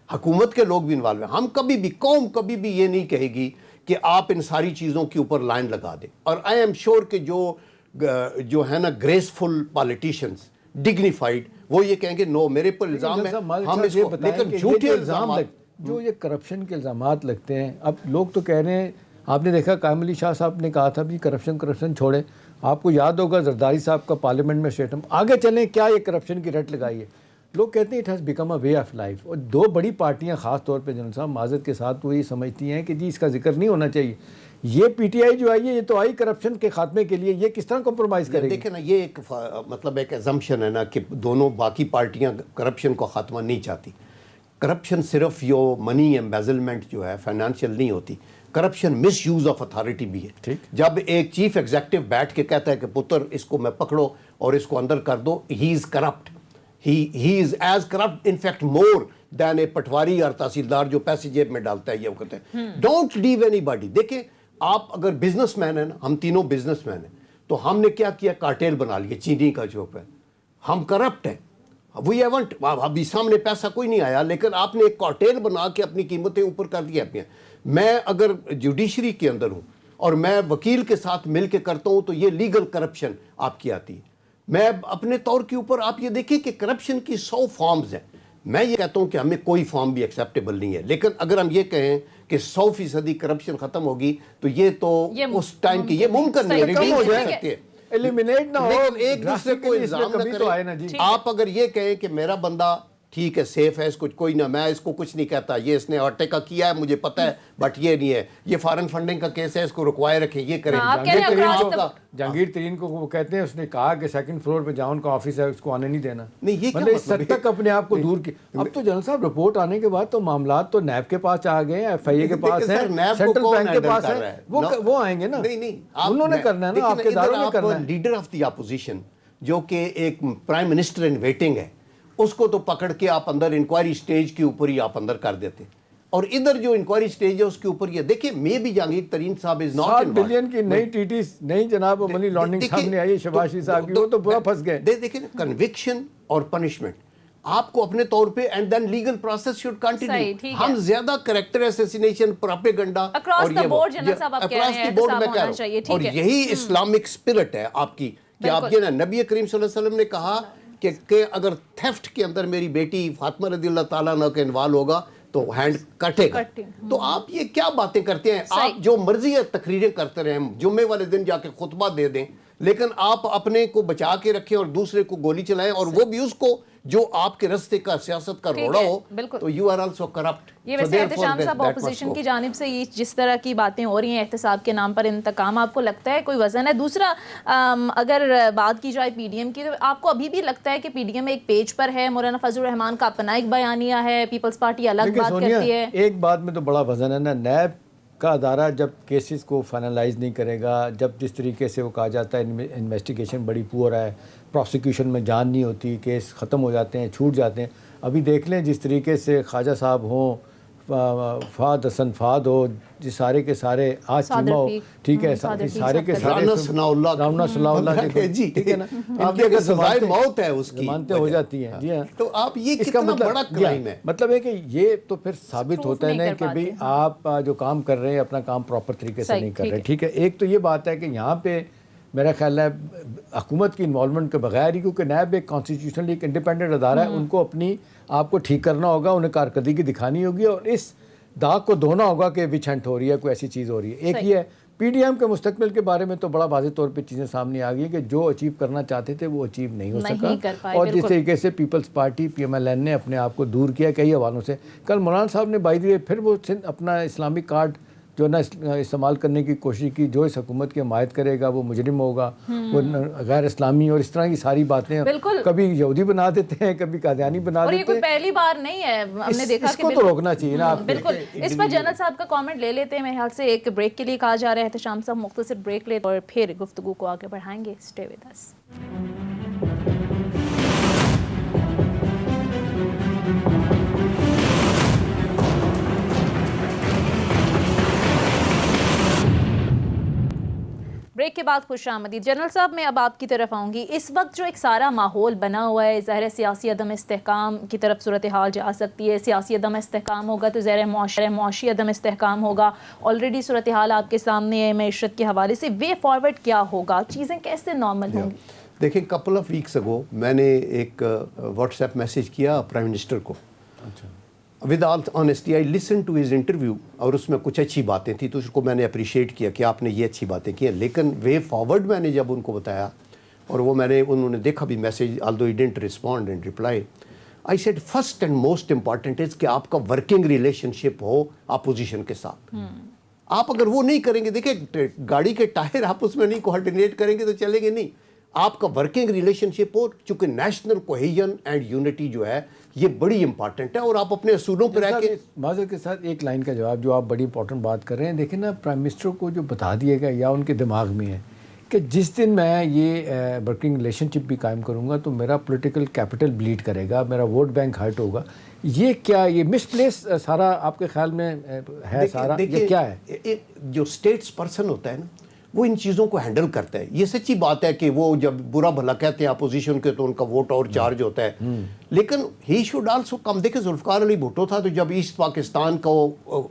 حکومت کے لوگ بھی انوالو ہیں. ہم کبھی بھی, قوم کبھی بھی یہ نہیں کہے گی کہ آپ ان ساری چیزوں کے اوپر لائن لگا دیں. اور آئی ایم شیور کہ جو ہے نا گریسفل پالیٹیشینز, ڈگنیفائڈ, وہ یہ کہیں گے نو میرے پر الزام ہے, ہم اس کو. لیکن جھوٹے الزامات, جو یہ کرپشن کے الزامات لگتے ہیں, اب لوگ تو کہہ رہے ہیں, آپ نے دیکھا قائم علی شاہ صاحب نے کہا تھا بھی کرپشن چھوڑیں. آپ کو یاد ہوگا زرداری صاحب کا پارلیمنٹ میں اسٹیٹمنٹ, آگے چلیں کیا یہ کرپشن کی رٹ لگائی ہے. لوگ کہتے ہیں it has become a way of life. اور 2 بڑی پارٹیاں خاص طور پہ جنرل صاحب معذرت کے ساتھ وہ یہ سمجھتی ہیں کہ جی اس کا ذکر نہیں ہونا چاہیے. یہ پی ٹی آئی جو آئی ہے یہ تو آئی کرپشن کے خاتمے کے لیے, یہ کس طرح کمپرومائز کرے گی؟ دیکھیں نا یہ ایک مطلب ایک ایزمپشن ہے نا کہ دونوں باقی پارٹیاں کرپشن کو خاتمہ نہیں چاہتی. کرپشن صرف یہ منی ایمبیزلمنٹ جو ہے فائنینشیل نہیں ہوتی, corruption miss use of authority بھی ہے. جب ایک چیف ایگزیکٹو بیٹھ کے کہتا ہے کہ پتر اس کو میں پکڑو اور اس کو اندر کر دو, he is corrupt. He is as corrupt in fact more than a patwari اور تحصیلدار جو پیسے جیب میں ڈالتا ہے. یہ وہ کہتے ہیں ڈونٹ لیو اینی باڈی. دیکھیں آپ اگر بزنس مین ہیں نا, ہم تینوں بزنس مین ہیں, تو ہم نے کیا کیا, کارٹیل بنا لیا چینی کا جو ہے. ہم کرپٹ ہیں, وی ہیونٹ, ابھی سامنے پیسہ کوئی نہیں آیا, لیکن آپ نے ایک کارٹیل بنا کے اپنی قیمتیں اوپر کر دی اپنی. میں اگر جوڈیشری کے اندر ہوں اور میں وکیل کے ساتھ مل کے کرتا ہوں تو یہ لیگل کرپشن آپ کی آتی ہے. میں اپنے طور کے اوپر آپ یہ دیکھیں کہ کرپشن کی 100 فارمز ہیں. میں یہ کہتا ہوں کہ ہمیں کوئی فارم بھی ایکسیپٹیبل نہیں ہے, لیکن اگر ہم یہ کہیں کہ 100% کرپشن ختم ہوگی تو یہ تو اس ٹائم کی یہ ممکن نہیں ہے. ایلیمینیٹ نہ ہو, ایک دوسرے کو الزام نہ کریں. آپ اگر یہ کہیں کہ میرا بندہ ٹھیک ہے سیف ہے, اس کو کوئی نہ, میں اس کو کچھ نہیں کہتا, یہ اس نے آٹے کا کیا ہے مجھے پتا ہے, بٹ یہ نہیں ہے, یہ فارن فنڈنگ کا کیس ہے, اس کو رکوائے رکھیں, یہ کریں. جہانگیر ترین کو وہ کہتے ہیں, اس نے کہا کہ 2nd فلور پہ جہاں ان کا آفس ہے اس کو آنے نہیں دینا. نہیں یہ مطلب اس حد تک اپنے آپ کو دور کی. اب تو جنرل صاحب رپورٹ آنے کے بعد تو معاملات تو نیب کے پاس آ گئے ہیں, ایف آئی اے کے پاس ہیں, سینٹرل بینک کے پاس ہے, وہ آئیں گے نا. نہیں انہوں نے کرنا ہے نا, آپ کے اداروں نے کرنا ہے. لیڈر آف دی اپوزیشن جو کہ ایک پرائم منسٹر ان ویٹنگ ہے, اس کو تو پکڑ کے آپ اندر انکوائری سٹیج کے اوپر ہی آپ اندر کر دیتے, اور ادھر جو انکوائری سٹیج ہے اس کے اوپر یہ دیکھیں میں بھی جہانگیر ترین صاحب از ناٹ 7 بلین کی نئی ٹی ٹی نہیں جناب منی لانڈرنگ سامنے آئی شہباز شریف صاحب کی, وہ تو برا پھنس گئے. دیکھیں کنوکشن اور پنشمنٹ آپ کو اپنے طور پہ, and then legal process should continue. ہم زیادہ کریکٹر اسیسینیشن, پروپیگنڈا اور یہی اسلامک اسپرٹ ہے آپ کی کہ آپ یہ نا, نبی کریم صلی اللہ علیہ وسلم نے کہا کہ اگر تھیفٹ کے اندر میری بیٹی فاطمہ رضی اللہ تعالیٰ عنہ کا انوالو ہوگا تو ہینڈ کٹے گا. تو آپ یہ کیا باتیں کرتے ہیں, آپ جو مرضی ہے تقریریں کرتے رہیں, جمعے والے دن جا کے خطبہ دے دیں, لیکن آپ اپنے کو بچا کے رکھیں اور دوسرے کو گولی چلائیں, اور وہ بھی اس کو جو آپ کے رستے کا سیاست کا روڑا ہو, تو یو آر آلسو کرپٹ. یہ ویسے احتشام صاحب اپوزیشن کی جانب سے یہ جس طرح کی باتیں ہو رہی ہیں احتساب کے نام پر انتقام, آپ کو لگتا ہے کوئی وزن ہے؟ دوسرا اگر بات کی جائے پی ڈی ایم کی, تو آپ کو ابھی بھی لگتا ہے کہ پی ڈی ایم ایک پیج پر ہے, مولانا فضل الرحمان کا اپنا ایک بیانیہ ہے, پیپلز پارٹی الگ بات کرتی ہے. ایک بات میں تو بڑا وزن ہے نا, نیب کا ادارہ جب کیسز کو فائنلائز نہیں کرے گا, جب جس طریقے سے وہ کہا جاتا ہے انویسٹیگیشن بڑی پور ہے, پروسیکیوشن میں جان نہیں ہوتی, کیس ختم ہو جاتے ہیں, چھوٹ جاتے ہیں. ابھی دیکھ لیں جس طریقے سے خواجہ صاحب ہوں, فہد حسن فہد ہو, جی سارے کے سارے, آج چیمہ ہو, ٹھیک ہے, سارے کے سارے رانا ثناء اللہ جی, ٹھیک ہے نا, آپ یہ سزائے موت ہے اس کی ضمانتیں ہو جاتی ہیں. جی ہاں, تو آپ یہ کتنا بڑا کرائم ہے. مطلب ہے کہ یہ تو پھر ثابت ہوتا ہے نا کہ بھئی آپ جو کام کر رہے ہیں اپنا کام پراپر طریقے سے نہیں کر رہے. ٹھیک ہے, ایک تو یہ بات ہے کہ یہاں پہ میرا خیال ہے حکومت کی انوالومنٹ کے بغیر ہی, کیونکہ نیب ایک کانسٹیٹیوشنلی ایک انڈیپینڈنٹ ادارہ ہے, ان کو اپنی آپ کو ٹھیک کرنا ہوگا, انہیں کارکردگی دکھانی ہوگی, اور اس داغ کو دھونا ہوگا کہ وچ ہنٹ ہو رہی ہے, کوئی ایسی چیز ہو رہی ہے. ایک یہ ہے پی ڈی ایم کے مستقبل کے بارے میں تو بڑا واضح طور پہ چیزیں سامنے آ گئی ہیں کہ جو اچیو کرنا چاہتے تھے وہ اچیو نہیں ہو سکا، اور جس طریقے سے Peoples Party P M L N نے اپنے آپ کو دور کیا کئی حوالوں سے. کل مولانا صاحب نے بائی دی وے پھر وہ اپنا اسلامک کارڈ جو نا استعمال کرنے کی کوشش کی، جو اس حکومت کی حمایت کرے گا وہ مجرم ہوگا، وہ غیر اسلامی، اور اس طرح کی ساری باتیں کبھی یہودی بنا دیتے ہیں، کبھی قادیانی بنا دیتے ہیں. اور یہ کوئی پہلی بار نہیں ہے، ہم نے دیکھا اس کو تو روکنا چاہیے نا. بالکل. اس پر جنرل صاحب کا کامنٹ لے لیتے ہیں میرے خیال سے. ایک بریک کے لیے کہا جا رہا ہے احتشام صاحب مختصر بریک لیتے اور پھر گفتگو کو آگے بڑھائیں گے. Stay with us. بریک کے بعد خوش آمدید. جنرل صاحب میں اب آپ کی طرف آؤں گی. اس وقت جو ایک سارا ماحول بنا ہوا ہے، ظاہر سیاسی عدم استحکام کی طرف صورتحال جا سکتی ہے. سیاسی عدم استحکام ہوگا تو ظاہر معاشی عدم استحکام ہوگا. آلریڈی صورتحال آپ کے سامنے ہے معیشت کے حوالے سے. وے فارورڈ کیا ہوگا؟ چیزیں کیسے نارمل ہوں گی؟ دیکھیں کپل آف ویکس اگو میں نے ایک واٹس ایپ میسیج کیا پرائم منسٹر کو. With all honesty I listen to his interview, اور اس میں کچھ اچھی باتیں تھیں تو اس کو میں نے اپریشیٹ کیا کہ آپ نے یہ اچھی باتیں کی ہیں. لیکن وے فارورڈ میں نے جب ان کو بتایا، اور وہ انہوں نے دیکھا بھی message, although he didn't respond and reply, I said first and most important is کہ آپ کا ورکنگ ریلیشن شپ ہو اپوزیشن کے ساتھ. آپ اگر وہ نہیں کریں گے، دیکھیں گاڑی کے ٹائر آپ اس میں نہیں کوآرڈینیٹ کریں گے تو چلیں گے نہیں. آپ کا ورکنگ ریلیشن شپ ہو، چونکہ نیشنل کوہیژن اینڈ یونٹی جو ہے یہ بڑی امپارٹنٹ ہے، اور آپ اپنے اصولوں پہ رہ کے. معذرت کے ساتھ ایک لائن کا جواب جو آپ بڑی امپورٹنٹ بات کر رہے ہیں. دیکھیں نا، پرائم منسٹر کو جو بتا دیا گیا یا ان کے دماغ میں ہے کہ جس دن میں یہ ورکنگ ریلیشن شپ بھی قائم کروں گا تو میرا پولیٹیکل کیپٹل بلیڈ کرے گا، میرا ووٹ بینک ہرٹ ہوگا. یہ کیا، یہ مس پلیس سارا آپ کے خیال میں ہے سارا، یہ کیا ہے؟ جو اسٹیٹس پرسن ہوتا ہے نا، وہ ان چیزوں کو ہینڈل کرتا ہے. یہ سچی بات ہے کہ وہ جب برا بھلا کہتے ہیں اپوزیشن کے تو ان کا ووٹ اور چارج ہوتا ہے. لیکن ہی شوڈ آلسو کم. دیکھیں ذوالفقار علی بھٹو تھا تو جب ایسٹ پاکستان کو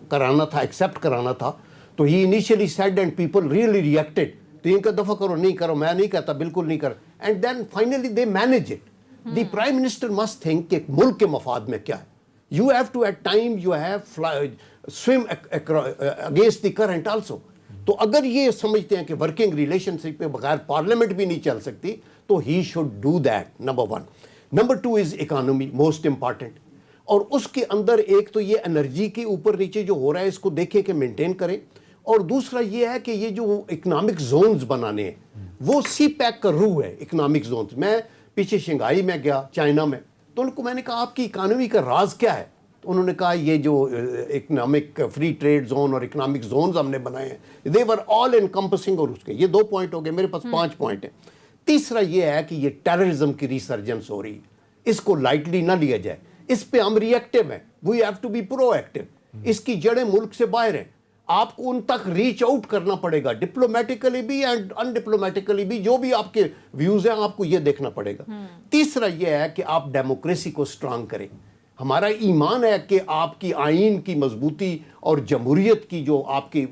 کرانا تھا، ایکسیپٹ کرانا تھا، تو he initially said and people really reacted. تو ان کا دفعہ کرو، نہیں کرو، میں نہیں کہتا، بالکل نہیں کر. And then finally they manage it. The prime minister must think کہ ملک کے مفاد میں کیا ہے. You have to at time you have swim against the current also. تو اگر یہ سمجھتے ہیں کہ ورکنگ ریلیشن شپ پہ بغیر پارلیمنٹ بھی نہیں چل سکتی تو he should do that. Number 1. Number 2 is economy, most important. اور اس کے اندر ایک تو یہ انرجی کے اوپر نیچے جو ہو رہا ہے اس کو دیکھیں کہ مینٹین کریں. اور دوسرا یہ ہے کہ یہ جو اکنامک زونز بنانے ہیں وہ سی پیک کا روح ہے. اکنامک زونز، میں پیچھے شنگھائی میں گیا چائنا میں، تو ان کو میں نے کہا آپ کی اکانومی کا راز کیا ہے؟ انہوں نے کہا یہ جو اکنامک فری ٹریڈ زون اور اکنامک زونز ہم نے بنائے ہیں دے ور آل انکمپسنگ. اور اس کے یہ 2 پوائنٹ ہو گئے، میرے پاس 5 پوائنٹ ہیں. تیسرا یہ ہے کہ یہ ٹیررزم کی ریسرجنس ہو رہی ہے، اس کو لائٹلی نہ لیا جائے. اس پہ ہم ری ایکٹیو ہیں، we have to be proactive. اس کی جڑیں ملک سے باہر ہیں، آپ کو ان تک ریچ آؤٹ کرنا پڑے گا، ڈپلومیٹیکلی بھی اینڈ ان ڈپلومیٹیکلی بھی. جو بھی آپ کے ویوز ہیں آپ کو یہ دیکھنا پڑے گا. تیسرا یہ ہے کہ آپ ڈیموکریسی کو اسٹرانگ کریں. ہمارا ایمان ہے کہ آپ کی آئین کی مضبوطی اور جمہوریت کی جو آپ کے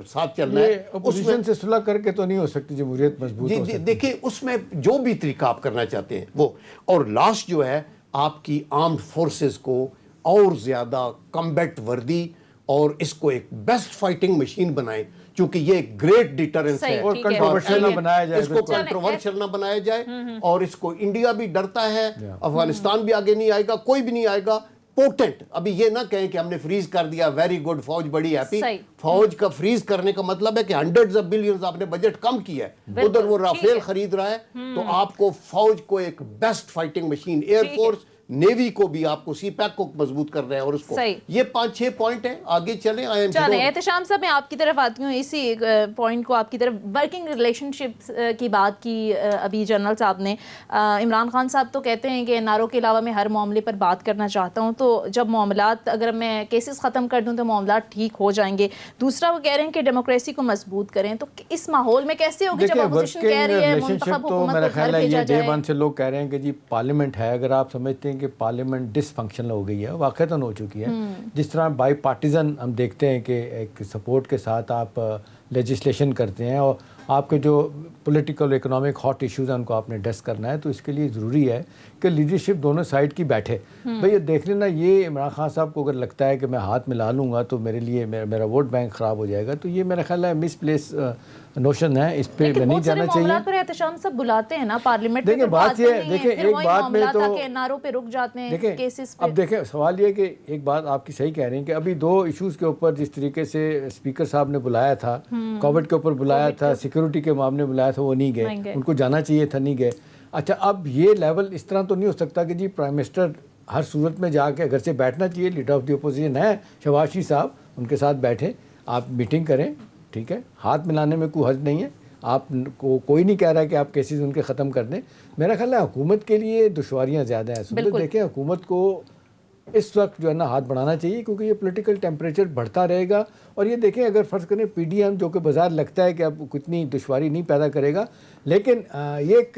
ساتھ چلنا ہے، اپوزیشن سے صلح کر کے تو نہیں ہو سکتی جمہوریت مضبوط ہو سکتی. دیکھیں اس میں جو بھی طریقہ آپ کرنا چاہتے ہیں وہ. اور لاسٹ جو ہے آپ کی آرمڈ فورسز کو اور زیادہ کمبیٹ وردی اور اس کو ایک بیسٹ فائٹنگ مشین بنائیں، کیونکہ یہ ایک گریٹ ڈیٹرنس ہے. اور کنٹروورشل نہ بنایا جائے، اس کو کنٹروورشل نہ بنایا جائے. اور اس کو انڈیا بھی ڈرتا ہے، افغانستان بھی آگے نہیں آئے گا، کوئی بھی نہیں آئے گا. پوٹنٹ، ابھی یہ نہ کہیں کہ ہم نے فریز کر دیا، ویری گڈ، فوج بڑی ہیپی. فوج کا فریز کرنے کا مطلب ہے کہ ہنڈریڈز آف بلینز آپ نے بجٹ کم کیا ہے. ادھر وہ رافیل خرید رہا ہے، تو آپ کو فوج کو ایک best fighting machine, air force navy کو بھی آپ کو سی پیک کو مضبوط کر رہے ہیں. اور اس کو یہ 5-6 پوائنٹ ہیں. آگے چلیں. احتشام صاحب میں آپ کی طرف آتی ہوں، اسی پوائنٹ کو آپ کی طرف. ورکنگ ریلیشن شپ کی بات کی ابھی جنرل صاحب نے. عمران خان صاحب تو کہتے ہیں کہ نعروں کے علاوہ میں ہر معاملے پر بات کرنا چاہتا ہوں، تو جب معاملات، اگر میں کیسز ختم کر دوں تو معاملات ٹھیک ہو جائیں گے. دوسرا وہ کہہ رہے ہیں کہ ڈیموکریسی کو مضبوط کریں. تو اس ماحول میں کیسے ہوگی جب اپوزیشن کہہ رہی ہے منتخب حکومت کو گھر بھیجا جائے؟ ڈے 1 سے لوگ کہہ رہے ہیں کہ جی پارلیمنٹ ہے. اگر آپ سمجھتے ہیں کہ پارلیمنٹ ڈس فنکشنل ہو گئی ہے، واقعتاً ہو چکی ہے. جس طرح بائی پارٹیزن ہم دیکھتے ہیں کہ ایک سپورٹ کے ساتھ آپ لیجسلیشن کرتے ہیں، اور آپ کے جو پولیٹیکل اکنامک ہاٹ ایشوز ہیں ان کو آپ نے ڈسکس کرنا ہے، تو اس کے لیے ضروری ہے کہ لیڈرشپ دونوں سائڈ کی بیٹھے. بھئی دیکھ لینا، یہ عمران خان صاحب کو اگر لگتا ہے کہ میں ہاتھ ملا لوں گا تو میرے لیے میرا ووٹ بینک خراب ہو جائے گا، تو یہ میرا خیال ہے مس پلیس نوشن ہے، اس پہ نہیں جانا چاہیے. معاملات پر احتشام سب بلاتے ہیں نا پارلیمنٹ میں. دیکھیں بات یہ ہے، دیکھیں ایک بات میں تو ناروں پہ رک جاتے ہیں کیسز پہ. اب دیکھیں سوال یہ کہ ایک بات آپ کی صحیح کہہ رہی ہیں کہ ابھی 2 ایشوز کے اوپر جس طریقے سے اسپیکر صاحب نے بلایا تھا، کووڈ کے اوپر بلایا تھا، سیکیورٹی کے معاملے میں بلایا تھا، وہ نہیں گئے، ان کو جانا چاہیے تھا، نہیں گئے. اچھا اب یہ لیول اس طرح تو نہیں ہو سکتا کہ جی پرائم منسٹر ہر صورت میں جا کے گھر سے بیٹھنا چاہیے. لیڈر آف دی اپوزیشن ہے شہباز شریف صاحب، ان کے ساتھ بیٹھیں، آپ میٹنگ کریں، ٹھیک ہے، ہاتھ ملانے میں کوئی حرج نہیں ہے. آپ کو کوئی نہیں کہہ رہا ہے کہ آپ کیسز ان کے ختم کر دیں. میرا خیال ہے حکومت کے لیے دشواریاں زیادہ ہیں. دیکھیں حکومت کو اس وقت جو ہے نا ہاتھ بڑھانا چاہیے، کیونکہ یہ پولیٹیکل ٹیمپریچر بڑھتا رہے گا. اور یہ دیکھیں اگر فرض کریں پی ڈی ایم جو کہ بظاہر لگتا ہے کہ اب کتنی دشواری نہیں پیدا کرے گا، لیکن یہ ایک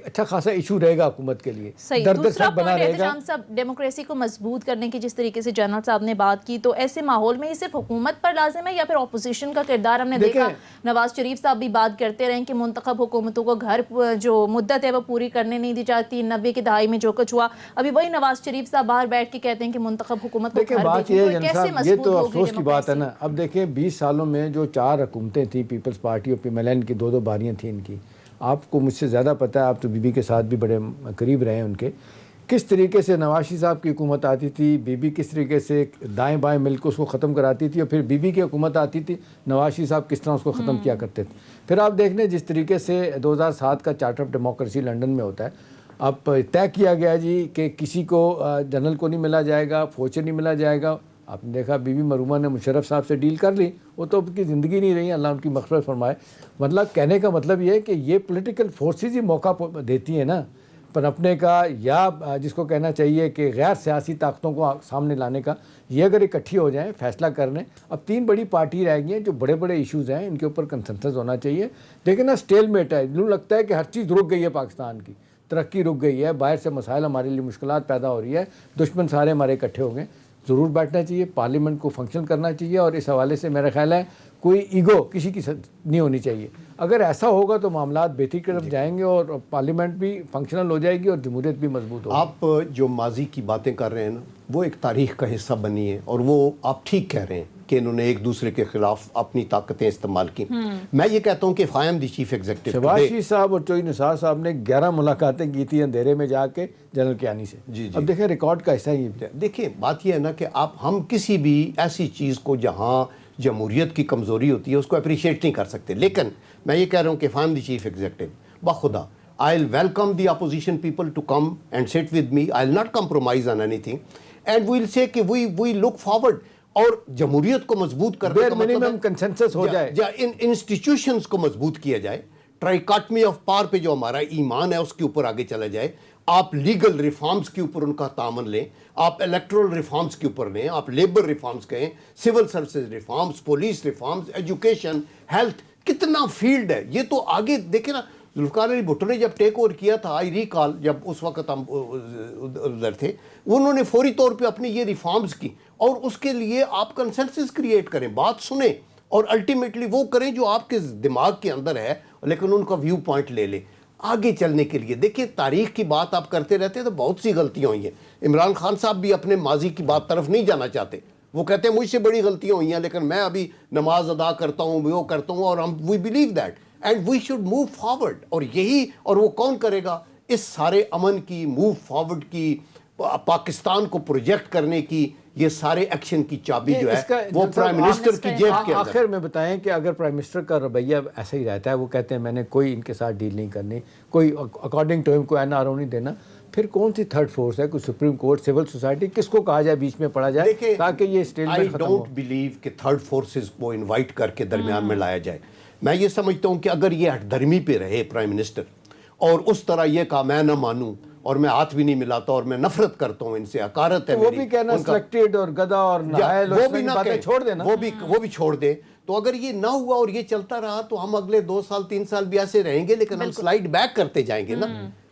اچھا خاصا ایشو رہے گا حکومت کے لیے. دوسرا پوائنٹ احتشام صاحب، ڈیموکریسی کو مضبوط کرنے کی جس طریقے سے جنرل صاحب نے بات کی، تو ایسے ماحول میں یہ صرف حکومت پر لازم ہے یا پھر اپوزیشن کا کردار؟ ہم نے دیکھا نواز شریف صاحب بھی بات کرتے رہے کہ منتخب حکومتوں کو گھر جو مدت ہے وہ پوری کرنے نہیں دی جاتی. 90 کی دہائی میں جو کچھ ہوا، ابھی وہی نواز شریف صاحب باہر بیٹھ کے کہتے ہیں کہ منتخب حکومت کو گھر بات یہ ہے. یہ تو افسوس کی بات ہے نا. اب دیکھیں 20 سالوں میں جو 4 حکومتیں تھیں، پیپلز پارٹی اور PMLN کی 2 باریاں تھیں ان کی. آپ کو مجھ سے زیادہ پتہ ہے، آپ تو بی بی کے ساتھ بھی بڑے قریب رہے ہیں ان کے، کس طریقے سے نواز شریف صاحب کی حکومت آتی تھی، بی بی کس طریقے سے دائیں بائیں مل کے اس کو ختم کراتی تھی، اور پھر بی بی کی حکومت آتی تھی، نواز شریف صاحب کس طرح اس کو ختم کیا کرتے تھے. پھر آپ دیکھ لیں جس طریقے سے 2007 کا چارٹر آف ڈیموکریسی لنڈن میں ہوتا ہے، اب طے کیا گیا جی کہ کسی کو جنرل کو نہیں ملا جائے گا، فوچر نہیں ملا جائے گا. آپ نے دیکھا بی بی مرحومہ نے مشرف صاحب سے ڈیل کر لی، وہ تو اب کی زندگی نہیں رہی، اللہ ان کی مغفرت فرمائے. مطلب کہنے کا مطلب یہ ہے کہ یہ پولیٹیکل فورسز ہی موقع دیتی ہیں نا پنپنے کا، یا جس کو کہنا چاہیے کہ غیر سیاسی طاقتوں کو سامنے لانے کا. یہ اگر اکٹھی ہو جائیں، فیصلہ کر لیں. اب 3 بڑی پارٹی رہ گئی ہیں جو بڑے بڑے ایشوز ہیں، ان کے اوپر کنسنسس ہونا چاہیے. لیکن نا اسٹیل میٹ ہے، یوں لگتا ہے کہ ہر چیز رک گئی ہے، پاکستان کی ترقی رک گئی ہے، باہر سے مسائل ہمارے لیے مشکلات پیدا ہو رہی ہے، دشمن سارے ہمارے اکٹھے ہو گئے. ضرور بیٹھنا چاہیے، پارلیمنٹ کو فنکشن کرنا چاہیے، اور اس حوالے سے میرا خیال ہے کوئی ایگو کسی کی نہیں ہونی چاہیے. اگر ایسا ہوگا تو معاملات بہتری کی طرف جائیں گے اور پارلیمنٹ بھی فنکشنل ہو جائے گی اور جمہوریت بھی مضبوط ہوگی. آپ جو ماضی کی باتیں کر رہے ہیں نا، وہ ایک تاریخ کا حصہ بنی ہے، اور وہ آپ ٹھیک کہہ رہے ہیں کہ انہوں نے ایک دوسرے کے خلاف اپنی طاقتیں استعمال کی. میں یہ کہتا ہوں کہ I am the chief executive. Shehbaz Sharif صاحب اور چوہی نثار صاحب نے 11 ملاقاتیں کی تھی اندھیرے میں جا کے جنرل کیانی سے. اب دیکھیں ریکارڈ کا حصہ ہی. دیکھیں بات یہ ہے نا کہ ہم کسی بھی ایسی چیز کو جہاں جمہوریت کی کمزوری ہوتی ہے اس کو اپریشیٹ نہیں کر سکتے. لیکن میں یہ کہہ رہا ہوں کہ I am the chief executive, بخدا I'll welcome the opposition people to come and sit with me. I'll not compromise on anything. And we'll say کہ we look forward. اور جمہوریت کو مضبوط کرنے کا مطلب منیمم کنسنسس ہو جائے، انسٹیٹیوشنز کو مضبوط کیا جائے، ٹرائیکاٹمی آف پاور پہ جو ہمارا ایمان ہے اس کے اوپر آگے چلا جائے. آپ لیگل ریفارمز کے اوپر ان کا تعاون لیں، آپ الیکٹرل ریفارمز کے اوپر لیں، آپ لیبر ریفارمز کہیں، civil services reforms, police reforms, education, health, کتنا فیلڈ ہے. یہ تو آگے دیکھیں نا، ذوالفقار علی بھٹو نے جب ٹیک اوور کیا تھا، آئی ریکال، جب اس وقت ہم ادھر تھے، انہوں نے فوری طور پہ اپنی یہ ریفارمز کی. اور اس کے لیے آپ کنسنسس کریٹ کریں، بات سنیں، اور الٹیمیٹلی وہ کریں جو آپ کے دماغ کے اندر ہے، لیکن ان کا ویو پوائنٹ لے لیں آگے چلنے کے لیے. دیکھیں تاریخ کی بات آپ کرتے رہتے ہیں تو بہت سی غلطیاں ہوئی ہیں. عمران خان صاحب بھی اپنے ماضی کی بات طرف نہیں جانا چاہتے. وہ کہتے ہیں مجھ سے بڑی غلطیاں ہوئی ہیں، لیکن میں ابھی نماز ادا کرتا ہوں، وہ کرتا ہوں، اور ہم we believe that and we should move forward. اور وہ کون کرے گا؟ اس سارے امن کی، موو فارورڈ کی، پاکستان کو پروجیکٹ کرنے کی، یہ سارے ایکشن کی چابی جو ہے وہ پرائم منسٹر کی جیب کے اندر. آخر میں بتائیں کہ اگر پرائم منسٹر کا رویہ ایسا ہی رہتا ہے، وہ کہتے ہیں میں نے کوئی ان کے ساتھ ڈیل نہیں کرنی، کوئی اکارڈنگ ٹو ہم کوئی NRO نہیں دینا، پھر کون سی تھرڈ فورس ہے؟ کوئی سپریم کورٹ، سول سوسائٹی، کس کو کہا جائے بیچ میں پڑا جائے تاکہ یہ اسٹیلمنٹ ختم ہو؟ I don't believe کہ تھرڈ فورسز کو انوائٹ کر کے درمیان میں لایا جائے. میں یہ سمجھتا ہوں کہ اگر یہ ہٹ درمی پہ رہے پرائم منسٹر، اور اس طرح یہ کہا میں نہ مانوں اور میں ہاتھ بھی نہیں ملاتا اور میں نفرت کرتا ہوں ان سے، حقارت ہے میری، وہ بھی کہنا سلیکٹڈ اور گدا اور نائل، وہ بھی نہ چھوڑ دینا، وہ بھی چھوڑ دیں. تو اگر یہ نہ ہوا اور یہ چلتا رہا تو ہم اگلے 2 سال 3 سال بھی ایسے رہیں گے، لیکن ہم سلائیڈ بیک کرتے جائیں گے نا.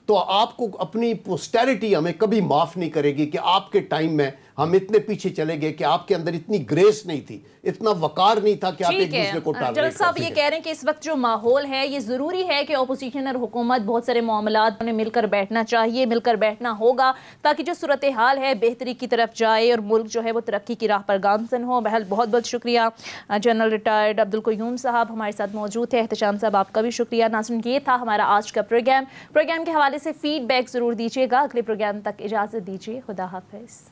تو آپ کو اپنی پوسٹیرٹی ہمیں کبھی معاف نہیں کرے گی کہ آپ کے ٹائم میں ہم اتنے پیچھے چلے گئے کہ آپ کے اندر اتنی گریس نہیں تھی, اتنا وقار نہیں تھا کہ آپ ایک دوسرے کو ٹالریٹ جلال صاحب یہ کہہ رہے ہیں کہ اس وقت جو ماحول ہے یہ ضروری ہے کہ اپوزیشن اور حکومت بہت سارے معاملات میں مل کر بیٹھنا چاہیے, مل کر بیٹھنا ہوگا تاکہ جو صورتحال ہے بہتری کی طرف جائے اور ملک جو ہے وہ ترقی کی راہ پر گامزن ہو. بہرحال بہت بہت شکریہ جنرل ریٹائرڈ عبدالقیوم صاحب ہمارے ساتھ موجود تھے. احتشام صاحب آپ کا بھی شکریہ. ناظرین یہ تھا ہمارا آج کا پروگرام کے حوالے سے فیڈ بیک ضرور دیجیے گا. اگلے پروگرام تک اجازت دیجیے. خدا حافظ.